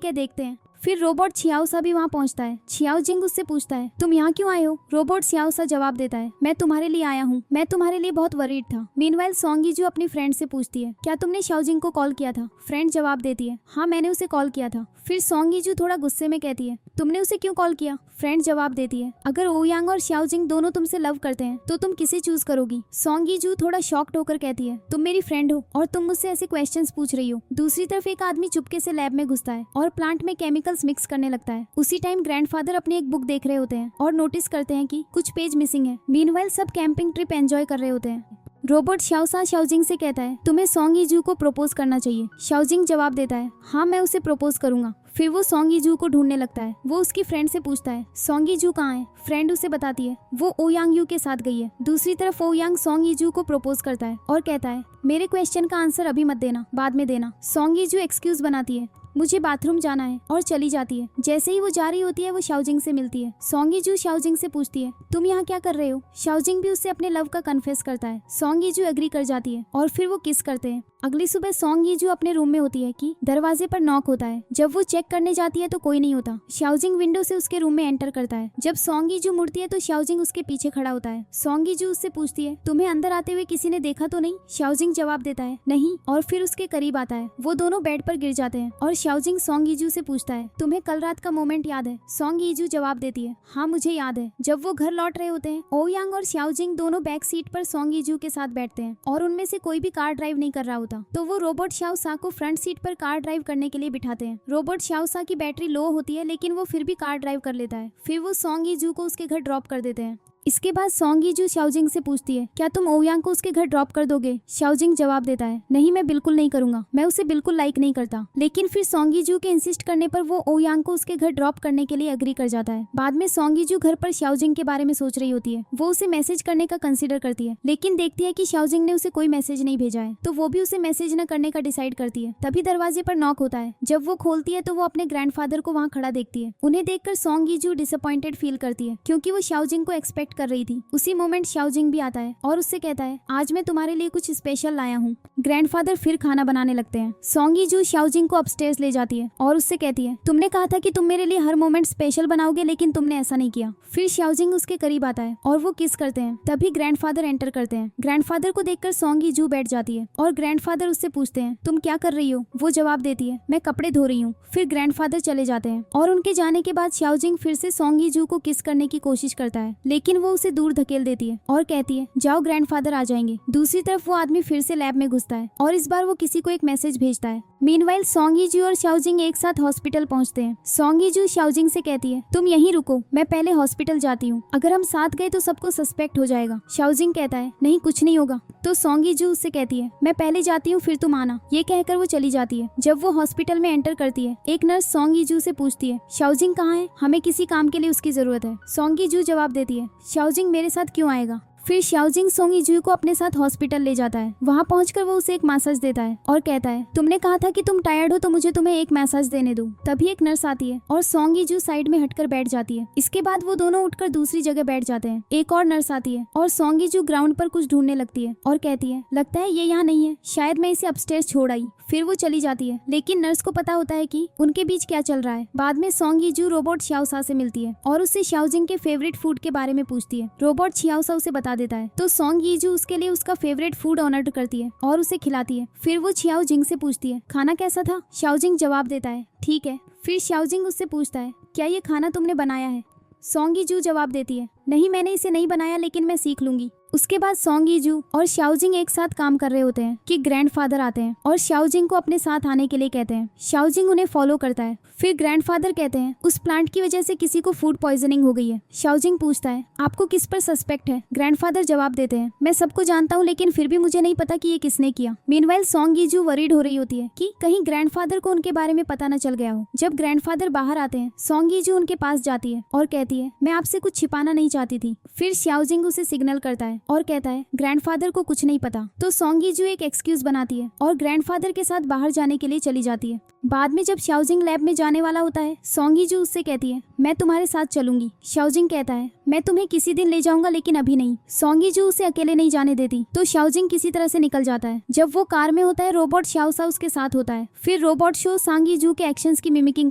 है देखते हैं। फिर रोबोट छियाओसा भी वहाँ पहुँचता है। छियाओजिंग उससे पूछता है तुम यहाँ क्यों आए हो। रोबोट छियाओसा जवाब देता है मैं तुम्हारे लिए आया हूँ, मैं तुम्हारे लिए बहुत वरीड था। मीनवाइल सॉन्ग यीजू अपनी फ्रेंड से पूछती है क्या तुमने शाओजिंग को कॉल किया था। फ्रेंड जवाब देती है हाँ मैंने उसे कॉल किया था। फिर सॉन्ग यीजू थोड़ा गुस्से में कहती है तुमने उसे क्यों कॉल किया। फ्रेंड जवाब देती है अगर ओ यांग और शाओजिंग दोनों तुमसे लव करते हैं तो तुम किसे चूज करोगी। सॉन्ग यीजू थोड़ा शॉक्ड होकर कहती है तुम मेरी फ्रेंड हो और तुम मुझसे ऐसे क्वेश्चंस पूछ रही हो। दूसरी तरफ एक आदमी चुपके से लैब में घुसता है और प्लांट में केमिकल्स मिक्स करने लगता है। उसी टाइम ग्रैंडफादर अपनी एक बुक देख रहे होते हैं और नोटिस करते हैं कि कुछ पेज मिसिंग है। मीनवाइल सब कैंपिंग ट्रिप एंजॉय कर रहे होते हैं। रोबोट शाओसा शाओजिंग से कहता है तुम्हें सॉन्ग यीजू को प्रपोज करना चाहिए। शाओजिंग जवाब देता है हाँ मैं उसे प्रपोज करूंगा। फिर वो सॉन्ग यीजू को ढूंढने लगता है। वो उसकी फ्रेंड से पूछता है सॉन्ग यीजू कहाँ है। फ्रेंड उसे बताती है वो ओ यांग यू के साथ गई है। दूसरी तरफ ओ यांग सॉन्ग यीजू को प्रपोज करता है और कहता है मेरे क्वेश्चन का आंसर अभी मत देना, बाद में देना। सॉन्ग यीजू एक्सक्यूज बनाती है मुझे बाथरूम जाना है और चली जाती है। जैसे ही वो जा रही होती है वो शाओजिंग से मिलती है। सॉन्ग यीजू शाओजिंग से पूछती है तुम यहाँ क्या कर रहे हो। शाओजिंग भी उससे अपने लव का कन्फेस करता है। सॉन्ग यीजू एग्री कर जाती है और फिर वो किस करते हैं। अगली सुबह सॉन्ग यीजू अपने रूम में होती है कि दरवाजे पर नॉक होता है। जब वो चेक करने जाती है तो कोई नहीं होता। शाओजिंग विंडो से उसके रूम में एंटर करता है। जब सॉन्ग यीजू मुड़ती है तो शाओजिंग उसके पीछे खड़ा होता है। सॉन्ग यीजू उससे पूछती है तुम्हें अंदर आते हुए किसी ने देखा तो नहीं। शाओजिंग जवाब देता है नहीं और फिर उसके करीब आता है। वो दोनों बेड पर गिर जाते हैं और शाओजिंग सॉन्ग यीजू से पूछता है तुम्हें कल रात का मोमेंट याद है। सॉन्ग यीजू जवाब देती है हाँ मुझे याद है। जब वो घर लौट रहे होते हैं ओ यांग और शाओजिंग दोनों बैक सीट पर सॉन्ग यीजू के साथ बैठते हैं और उनमें से कोई भी कार ड्राइव नहीं कर रहा होता। तो वो रोबोट शाओसा को फ्रंट सीट पर कार ड्राइव करने के लिए बिठाते हैं। रोबोट शाओसा की बैटरी लो होती है लेकिन वो फिर भी कार ड्राइव कर लेता है। फिर वो सॉन्ग यीजू को उसके घर ड्रॉप कर देते हैं। इसके बाद सॉन्ग यीजू शाओजिंग से पूछती है क्या तुम ओ यांग को उसके घर ड्रॉप कर दोगे। शाओजिंग जवाब देता है नहीं मैं बिल्कुल नहीं करूंगा, मैं उसे बिल्कुल लाइक नहीं करता। लेकिन फिर सॉन्ग यीजू के इंसिस्ट करने पर वो ओ यांग को उसके घर ड्रॉप करने के लिए एग्री कर जाता है। बाद में सॉन्ग यीजू घर पर शाओजिंग के बारे में सोच रही होती है। वो उसे मैसेज करने का कंसिडर करती है लेकिन देखती है कि शाओजिंग ने उसे कोई मैसेज नहीं भेजा है, तो वो भी उसे मैसेज न करने का डिसाइड करती है। तभी दरवाजे पर नॉक होता है। जब वो खोलती है तो वो अपने ग्रैंडफादर को वहाँ खड़ा देखती है। उन्हें देखकर सॉन्ग यीजू डिसअपॉइंटेड फील करती है क्योंकि वो शाओजिंग को एक्सपेक्ट कर रही थी। उसी मोमेंट शाओजिंग भी आता है और उससे कहता है आज मैं तुम्हारे लिए कुछ स्पेशल लाया हूँ। ग्रैंडफादर फिर खाना बनाने लगते हैं। सॉन्ग यीजू शाओजिंग को अपस्टेयर्स ले जाती है और उससे कहती है तुमने कहा था कि तुम मेरे लिए हर मोमेंट स्पेशल बनाओगे लेकिन तुमने ऐसा नहीं किया। फिर शाओजिंग उसके करीब आता है और वो किस करते हैं। तभी ग्रैंडफादर एंटर करते हैं। ग्रैंडफादर को देखकर सॉन्ग यीजू बैठ जाती है और ग्रैंडफादर उससे पूछते हैं तुम क्या कर रही हो। वो जवाब देती है मैं कपड़े धो रही हूँ। फिर ग्रैंडफादर चले जाते हैं और उनके जाने के बाद शाओजिंग फिर से सॉन्ग यीजू को किस करने की कोशिश करता है लेकिन वो उसे दूर धकेल देती है और कहती है जाओ ग्रैंडफादर आ जाएंगे। दूसरी तरफ वो आदमी फिर से लैब में घुसता है और इस बार वो किसी को एक मैसेज भेजता है। मीनवाइल सॉन्ग यीजू और शाओजिंग एक साथ हॉस्पिटल पहुंचते हैं। सॉन्ग यीजू शाओजिंग से कहती है तुम यहीं रुको, मैं पहले हॉस्पिटल जाती हूँ, अगर हम साथ गए तो सबको सस्पेक्ट हो जाएगा। शाओजिंग कहता है नहीं कुछ नहीं होगा। तो सॉन्ग यीजू उससे कहती है मैं पहले जाती हूँ फिर तुम आना। ये कहकर वो चली जाती है। जब वो हॉस्पिटल में एंटर करती है एक नर्स सॉन्ग यीजू से पूछती है शाओजिंग कहाँ है, हमें किसी काम के लिए उसकी जरूरत है। सॉन्ग यीजू जवाब देती है शाओजिंग मेरे साथ क्यों आएगा। फिर शाओजिंग सॉन्ग यीजू को अपने साथ हॉस्पिटल ले जाता है। वहाँ पहुंचकर वो उसे एक मसाज देता है और कहता है तुमने कहा था कि तुम टायर्ड हो तो मुझे तुम्हें एक मसाज देने दूं। तभी एक नर्स आती है और सॉन्ग यीजू साइड में हटकर बैठ जाती है। इसके बाद वो दोनों उठकर दूसरी जगह बैठ जाते हैं। एक और नर्स आती है और सॉन्ग यीजू ग्राउंड पर कुछ ढूंढने लगती है और कहती है लगता है ये यहाँ नहीं है, शायद मैं इसे अपस्टेयर्स छोड़ आई। फिर वो चली जाती है लेकिन नर्स को पता होता है कि उनके बीच क्या चल रहा है। बाद में सॉन्ग यीजू रोबोट छियाओसा से मिलती है और उससे शाओजिंग के फेवरेट फूड के बारे में पूछती है। रोबोट छियाओसा उसे बता देता है तो सॉन्ग यीजू उसके लिए उसका फेवरेट फूड ऑर्डर करती है और उसे खिलाती है। फिर वो छियाओजिंग से पूछती है खाना कैसा था। शाओजिंग जवाब देता है ठीक है। फिर शाओजिंग उससे पूछता है क्या ये खाना तुमने बनाया है। सॉन्ग यीजू जवाब देती है नहीं मैंने इसे नहीं बनाया लेकिन मैं सीख लूंगी। उसके बाद सॉन्ग यीजू और शाओजिंग एक साथ काम कर रहे होते हैं कि ग्रैंडफादर आते हैं और शाओजिंग को अपने साथ आने के लिए कहते हैं। शाओजिंग उन्हें फॉलो करता है। फिर ग्रैंडफादर कहते हैं उस प्लांट की वजह से किसी को फूड पॉइजनिंग हो गई है। शाओजिंग पूछता है आपको किस पर सस्पेक्ट है। ग्रैंडफादर जवाब देते हैं मैं सबको जानता हूँ लेकिन फिर भी मुझे नहीं पता कि ये किसने किया। मीनवाइल सॉन्ग यीजू वरीड हो रही होती है कि कहीं ग्रैंडफादर को उनके बारे में पता न चल गया हो। जब ग्रैंडफादर बाहर आते हैं सॉन्ग यीजू उनके पास जाती है और कहती है मैं आपसे कुछ छिपाना नहीं चाहती थी। फिर शाओजिंग उसे सिग्नल करता है और कहता है ग्रैंडफादर को कुछ नहीं पता। तो सॉन्ग यीजू एक एक्सक्यूज बनाती है और ग्रैंडफादर के साथ बाहर जाने के लिए चली जाती है। बाद में जब शाओजिंग लैब में जाने वाला होता है सॉन्ग यीजू उससे कहती है मैं तुम्हारे साथ चलूंगी। शाओजिंग कहता है मैं तुम्हें किसी दिन ले जाऊंगा लेकिन अभी नहीं। सॉन्ग यीजू उसे अकेले नहीं जाने देती तो शाओजिंग किसी तरह से निकल जाता है। जब वो कार में होता है रोबोट शाओसा उसके साथ होता है। फिर रोबोट शो सॉन्ग यीजू के एक्शंस की मिमिकिंग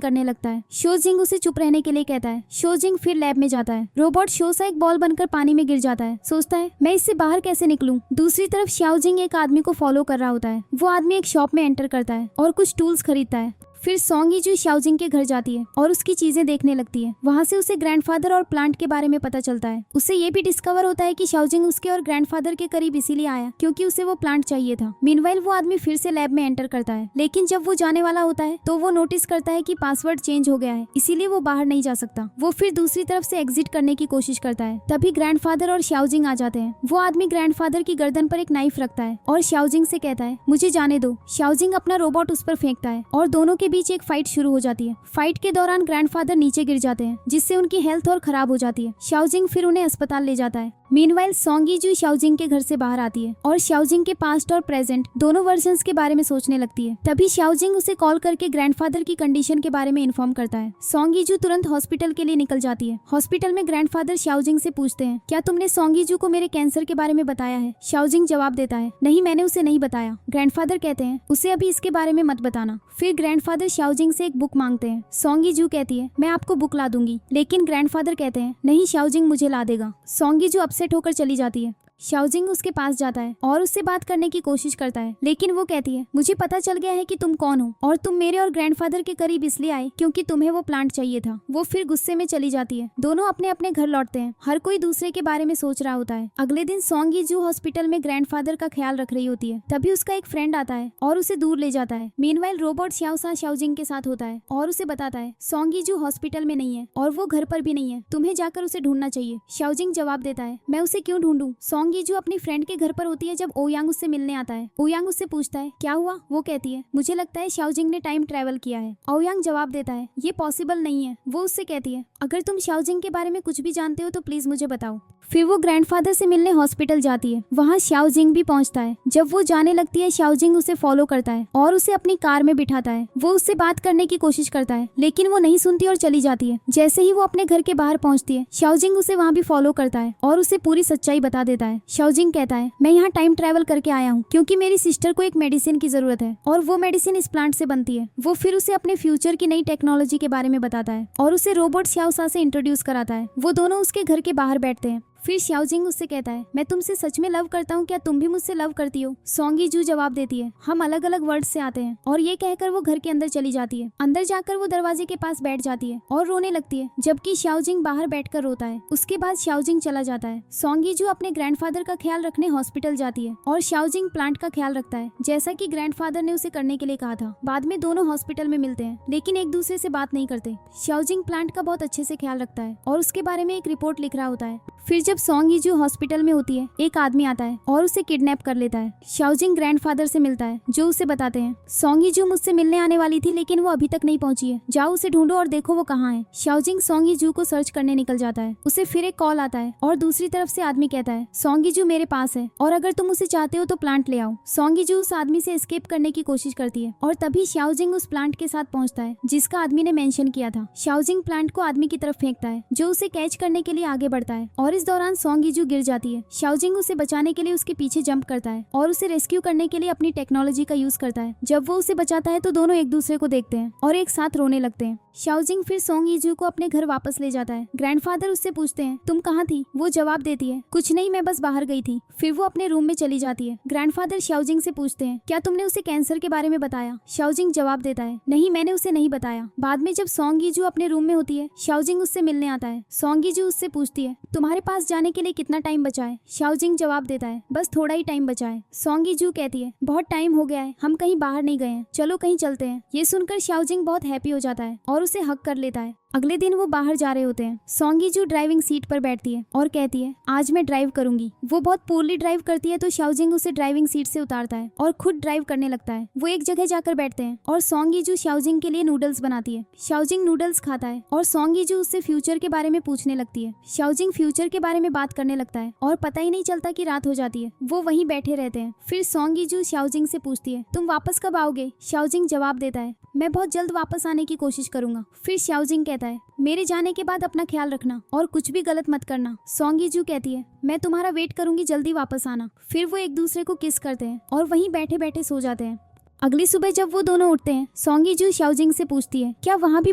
करने लगता है। शोजिंग उसे चुप रहने के लिए कहता है। शोजिंग फिर लैब में जाता है। रोबोट शोसा एक बॉल बनकर पानी में गिर जाता है। सोचता है मैं इससे बाहर कैसे निकलूं। दूसरी तरफ शाओजिंग एक आदमी को फॉलो कर रहा होता है। वो आदमी एक शॉप में एंटर करता है और कुछ टूल्स खरीदता है। फिर सॉन्ग यीजू शाओजिंग के घर जाती है और उसकी चीजें देखने लगती है। वहाँ से उसे ग्रैंडफादर और प्लांट के बारे में पता चलता है। उसे ये भी डिस्कवर होता है कि शाओजिंग उसके और ग्रैंडफादर के करीब इसीलिए आया क्योंकि उसे वो प्लांट चाहिए था। मीनवाइल वो आदमी फिर से लैब में एंटर करता है लेकिन जब वो जाने वाला होता है तो वो नोटिस करता है कि पासवर्ड चेंज हो गया है इसीलिए वो बाहर नहीं जा सकता। वो फिर दूसरी तरफ से एग्जिट करने की कोशिश करता है। तभी ग्रैंडफादर और शाओजिंग आ जाते हैं। वो आदमी ग्रैंडफादर की गर्दन पर एक नाइफ रखता है और शाओजिंग से कहता है मुझे जाने दो। शाओजिंग अपना रोबोट उस पर फेंकता है और दोनों के बीच एक फाइट शुरू हो जाती है। फाइट के दौरान ग्रैंडफादर नीचे गिर जाते हैं जिससे उनकी हेल्थ और खराब हो जाती है। शाओजिंग फिर उन्हें अस्पताल ले जाता है। मीनवाइल सॉन्ग यीजू शाओजिंग के घर से बाहर आती है और शाओजिंग के पास्ट और प्रेजेंट दोनों वर्जन्स के बारे में सोचने लगती है। तभी शाओजिंग उसे कॉल करके ग्रैंडफादर की कंडीशन के बारे में इन्फॉर्म करता है। सॉन्ग यीजू तुरंत हॉस्पिटल के लिए निकल जाती है। हॉस्पिटल में ग्रैंडफादर शाओजिंग से पूछते हैं क्या तुमने सॉन्ग यीजू को मेरे कैंसर के बारे में बताया है। शाओजिंग जवाब देता है नहीं मैंने उसे नहीं बताया। ग्रैंडफादर कहते हैं उसे अभी इसके बारे में मत बताना। फिर ग्रैंडफादर शाओजिंग से एक बुक मांगते हैं। सॉन्ग यीजू कहती है मैं आपको बुक ला दूंगी लेकिन ग्रैंडफादर कहते हैं नहीं शाओजिंग मुझे ला देगा। सॉन्ग यीजू अपसेट होकर चली जाती है। शाओजिंग उसके पास जाता है और उससे बात करने की कोशिश करता है लेकिन वो कहती है मुझे पता चल गया है कि तुम कौन हो और तुम मेरे और ग्रैंडफादर के करीब इसलिए आए क्योंकि तुम्हें वो प्लांट चाहिए था। वो फिर गुस्से में चली जाती है। दोनों अपने अपने घर लौटते हैं। हर कोई दूसरे के बारे में सोच रहा होता है। अगले दिन सॉन्ग यीजू हॉस्पिटल में ग्रैंडफादर का ख्याल रख रही होती है। तभी उसका एक फ्रेंड आता है और उसे दूर ले जाता है। मीनवाइल रोबोट शाओसा शाओजिंग के साथ होता है और उसे बताता है सॉन्ग यीजू हॉस्पिटल में नहीं है और वो घर पर भी नहीं है। तुम्हें जाकर उसे ढूंढना चाहिए। शाओजिंग जवाब देता है मैं उसे क्यों ढूंढूं। सॉन्ग यीजू अपनी फ्रेंड के घर पर होती है जब ओयांग उससे मिलने आता है। ओयांग उससे पूछता है क्या हुआ। वो कहती है मुझे लगता है शाओजिंग ने टाइम ट्रेवल किया है। ओयांग जवाब देता है ये पॉसिबल नहीं है। वो उससे कहती है अगर तुम शाओजिंग के बारे में कुछ भी जानते हो तो प्लीज मुझे बताओ। फिर वो ग्रैंडफादर से मिलने हॉस्पिटल जाती है। वहाँ शाओजिंग भी पहुँचता है। जब वो जाने लगती है शाओजिंग उसे फॉलो करता है और उसे अपनी कार में बिठाता है। वो उससे बात करने की कोशिश करता है लेकिन वो नहीं सुनती और चली जाती है। जैसे ही वो अपने घर के बाहर पहुँचती है शाओजिंग उसे वहाँ भी फॉलो करता है और उसे पूरी सच्चाई बता देता है। शाओजिंग कहता है मैं यहाँ टाइम ट्रेवल करके आया हूँ क्योंकि मेरी सिस्टर को एक मेडिसिन की जरूरत है और वो मेडिसिन इस प्लांट से बनती है। वो फिर उसे अपने फ्यूचर की नई टेक्नोलॉजी के बारे में बताता है और उसे रोबोट शाओसा से इंट्रोड्यूस कराता है। वो दोनों उसके घर के बाहर बैठते हैं। फिर शाओजिंग उससे कहता है मैं तुमसे सच में लव करता हूँ, क्या तुम भी मुझसे लव करती हो। सॉन्ग यीजू जवाब देती है हम अलग अलग वर्ड से आते हैं और ये कहकर वो घर के अंदर चली जाती है। अंदर जाकर वो दरवाजे के पास बैठ जाती है और रोने लगती है जबकि शाओजिंग बाहर बैठकर रोता है। उसके बाद शाओजिंग चला जाता है। सॉन्ग यीजू अपने ग्रैंडफादर का ख्याल रखने हॉस्पिटल जाती है और शाओजिंग प्लांट का ख्याल रखता है जैसा कि ग्रैंडफादर ने उसे करने के लिए कहा था। बाद में दोनों हॉस्पिटल में मिलते हैं लेकिन एक दूसरे से बात नहीं करते। शाओजिंग प्लांट का बहुत अच्छे से ख्याल रखता है और उसके बारे में एक रिपोर्ट लिख रहा होता है। फिर जब सॉन्ग यीजू हॉस्पिटल में होती है एक आदमी आता है और उसे किडनैप कर लेता है। शाओजिंग ग्रैंडफादर से मिलता है जो उसे बताते हैं सॉन्ग यीजू मुझसे मिलने आने वाली थी लेकिन वो अभी तक नहीं पहुंची है, जाओ उसे ढूंढो और देखो वो कहाँ है। शाओजिंग सॉन्ग यीजू को सर्च करने निकल जाता है। उसे फिर एक कॉल आता है और दूसरी तरफ से आदमी कहता है सॉन्ग यीजू मेरे पास है और अगर तुम उसे चाहते हो तो प्लांट ले आओ। सॉन्ग यीजू उस आदमी से एस्केप करने की कोशिश करती है और तभी शाओजिंग उस प्लांट के साथ पहुंचता है जिसका आदमी ने मेंशन किया था। शाओजिंग प्लांट को आदमी की तरफ फेंकता है जो उसे कैच करने के लिए आगे बढ़ता है और इस दौरान सॉन्ग यीजू गिर जाती है। शाओजिंग उसे बचाने के लिए उसके पीछे जंप करता है और उसे रेस्क्यू करने के लिए अपनी टेक्नोलॉजी का यूज करता है। जब वो उसे बचाता है तो दोनों एक दूसरे को देखते हैं और एक साथ रोने लगते हैं। शाओजिंग फिर सोंग यीजू को अपने घर वापस ले जाता है। ग्रैंडफादर उससे पूछते हैं तुम कहाँ थी? वो जवाब देती है कुछ नहीं, मैं बस बाहर गई थी। फिर वो अपने रूम में चली जाती है। ग्रैंडफादर शाओजिंग से पूछते हैं क्या तुमने उसे कैंसर के बारे में बताया? शाओजिंग जवाब देता है नहीं, मैंने उसे नहीं बताया। बाद में जब सोंग यीजू अपने रूम में होती है, शाओजिंग उससे मिलने आता है। सोंग यीजू उससे पूछती है तुम्हारे पास जाने के लिए कितना टाइम बचा है? शाओजिंग जवाब देता है बस थोड़ा ही टाइम बचा है। सोंग यीजू कहती है बहुत टाइम हो गया है, हम कहीं बाहर नहीं गए हैं, चलो कहीं चलते हैं। ये सुनकर शाओजिंग बहुत हैप्पी हो जाता है और उसे हक कर लेता है। अगले दिन वो बाहर जा रहे होते हैं। सोंग यीजू ड्राइविंग सीट पर बैठती है और कहती है आज मैं ड्राइव करूंगी। वो बहुत पूरली ड्राइव करती है तो शाओजिंग उसे ड्राइविंग सीट से उतारता है और खुद ड्राइव करने लगता है। वो एक जगह जाकर बैठते हैं और सोंग यीजू शाओजिंग के लिए नूडल्स बनाती है। शाओजिंग नूडल्स खाता है और सोंग यीजू उससे फ्यूचर के बारे में पूछने लगती है। शाओजिंग फ्यूचर के बारे में बात करने लगता है और पता ही नहीं चलता कि रात हो जाती है। वो वहीं बैठे रहते हैं। फिर सोंग यीजू शाओजिंग से पूछती है तुम वापस कब आओगे? शाओजिंग जवाब देता है मैं बहुत जल्द वापस आने की कोशिश करूंगा। फिर शाओजिंग कहता है मेरे जाने के बाद अपना ख्याल रखना और कुछ भी गलत मत करना। सोंग यीजू कहती है मैं तुम्हारा वेट करूंगी, जल्दी वापस आना। फिर वो एक दूसरे को किस करते हैं और वहीं बैठे बैठे सो जाते हैं। अगली सुबह जब वो दोनों उठते हैं, सोंग यीजू शाओजिंग से पूछती है क्या वहाँ भी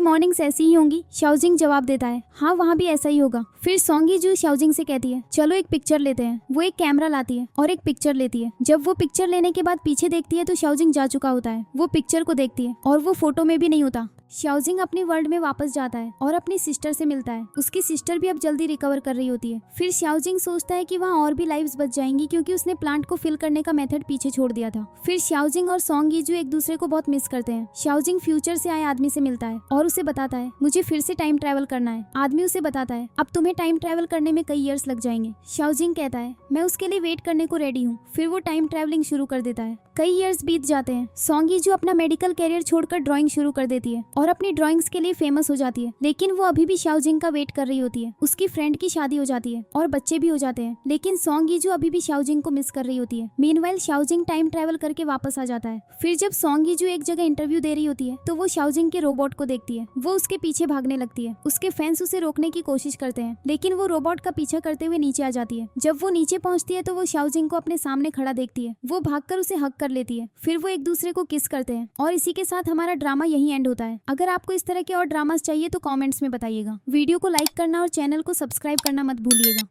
मॉर्निंग्स ऐसी ही होंगी? शाओजिंग जवाब देता है हाँ वहाँ भी ऐसा ही होगा। फिर सोंग यीजू शाओजिंग से कहती है चलो एक पिक्चर लेते हैं। वो एक कैमरा लाती है और एक पिक्चर लेती है। जब वो पिक्चर लेने के बाद पीछे देखती है तो शाओजिंग जा चुका होता है। वो पिक्चर को देखती है और वो फोटो में भी नहीं होता। शाओजिंग अपने वर्ल्ड में वापस जाता है और अपनी सिस्टर से मिलता है। उसकी सिस्टर भी अब जल्दी रिकवर कर रही होती है। फिर शाओजिंग सोचता है कि वहाँ और भी लाइव्स बच जाएंगी क्योंकि उसने प्लांट को फिल करने का मेथड पीछे छोड़ दिया था। फिर शाओजिंग और सोंग यीजू एक दूसरे को बहुत मिस करते हैं। शाओजिंग फ्यूचर से आए आदमी से मिलता है और उसे बताता है मुझे फिर से टाइम ट्रैवल करना है। आदमी उसे बताता है अब तुम्हें टाइम ट्रैवल करने में कई ईयर्स लग जाएंगे। शाओजिंग कहता है मैं उसके लिए वेट करने को रेडी हूँ। फिर वो टाइम ट्रैवलिंग शुरू कर देता है। कई ईयर्स बीत जाते हैं। सोंग यीजू अपना मेडिकल कैरियर छोड़कर ड्राइंग शुरू कर देती है और अपनी ड्राइंग्स के लिए फेमस हो जाती है। लेकिन वो अभी भी शाओजिंग का वेट कर रही होती है। उसकी फ्रेंड की शादी हो जाती है और बच्चे भी हो जाते हैं, लेकिन सोंग यीजू अभी भी शाओजिंग को मिस कर रही होती है। मीनवाइल शाओजिंग टाइम ट्रैवल करके वापस आ जाता है। फिर जब सोंग यीजू एक जगह इंटरव्यू दे रही होती है तो वो शाओजिंग के रोबोट को देखती है। वो उसके पीछे भागने लगती है। उसके फैंस उसे रोकने की कोशिश करते हैं, लेकिन वो रोबोट का पीछा करते हुए नीचे आ जाती है। जब वो नीचे पहुंचती है तो वो शाओजिंग को अपने सामने खड़ा देखती है। वो भागकर उसे हक कर लेती है। फिर वो एक दूसरे को किस करते हैं और इसी के साथ हमारा ड्रामा यही एंड होता है। अगर आपको इस तरह के और ड्रामास चाहिए तो कमेंट्स में बताइएगा। वीडियो को लाइक करना और चैनल को सब्सक्राइब करना मत भूलिएगा।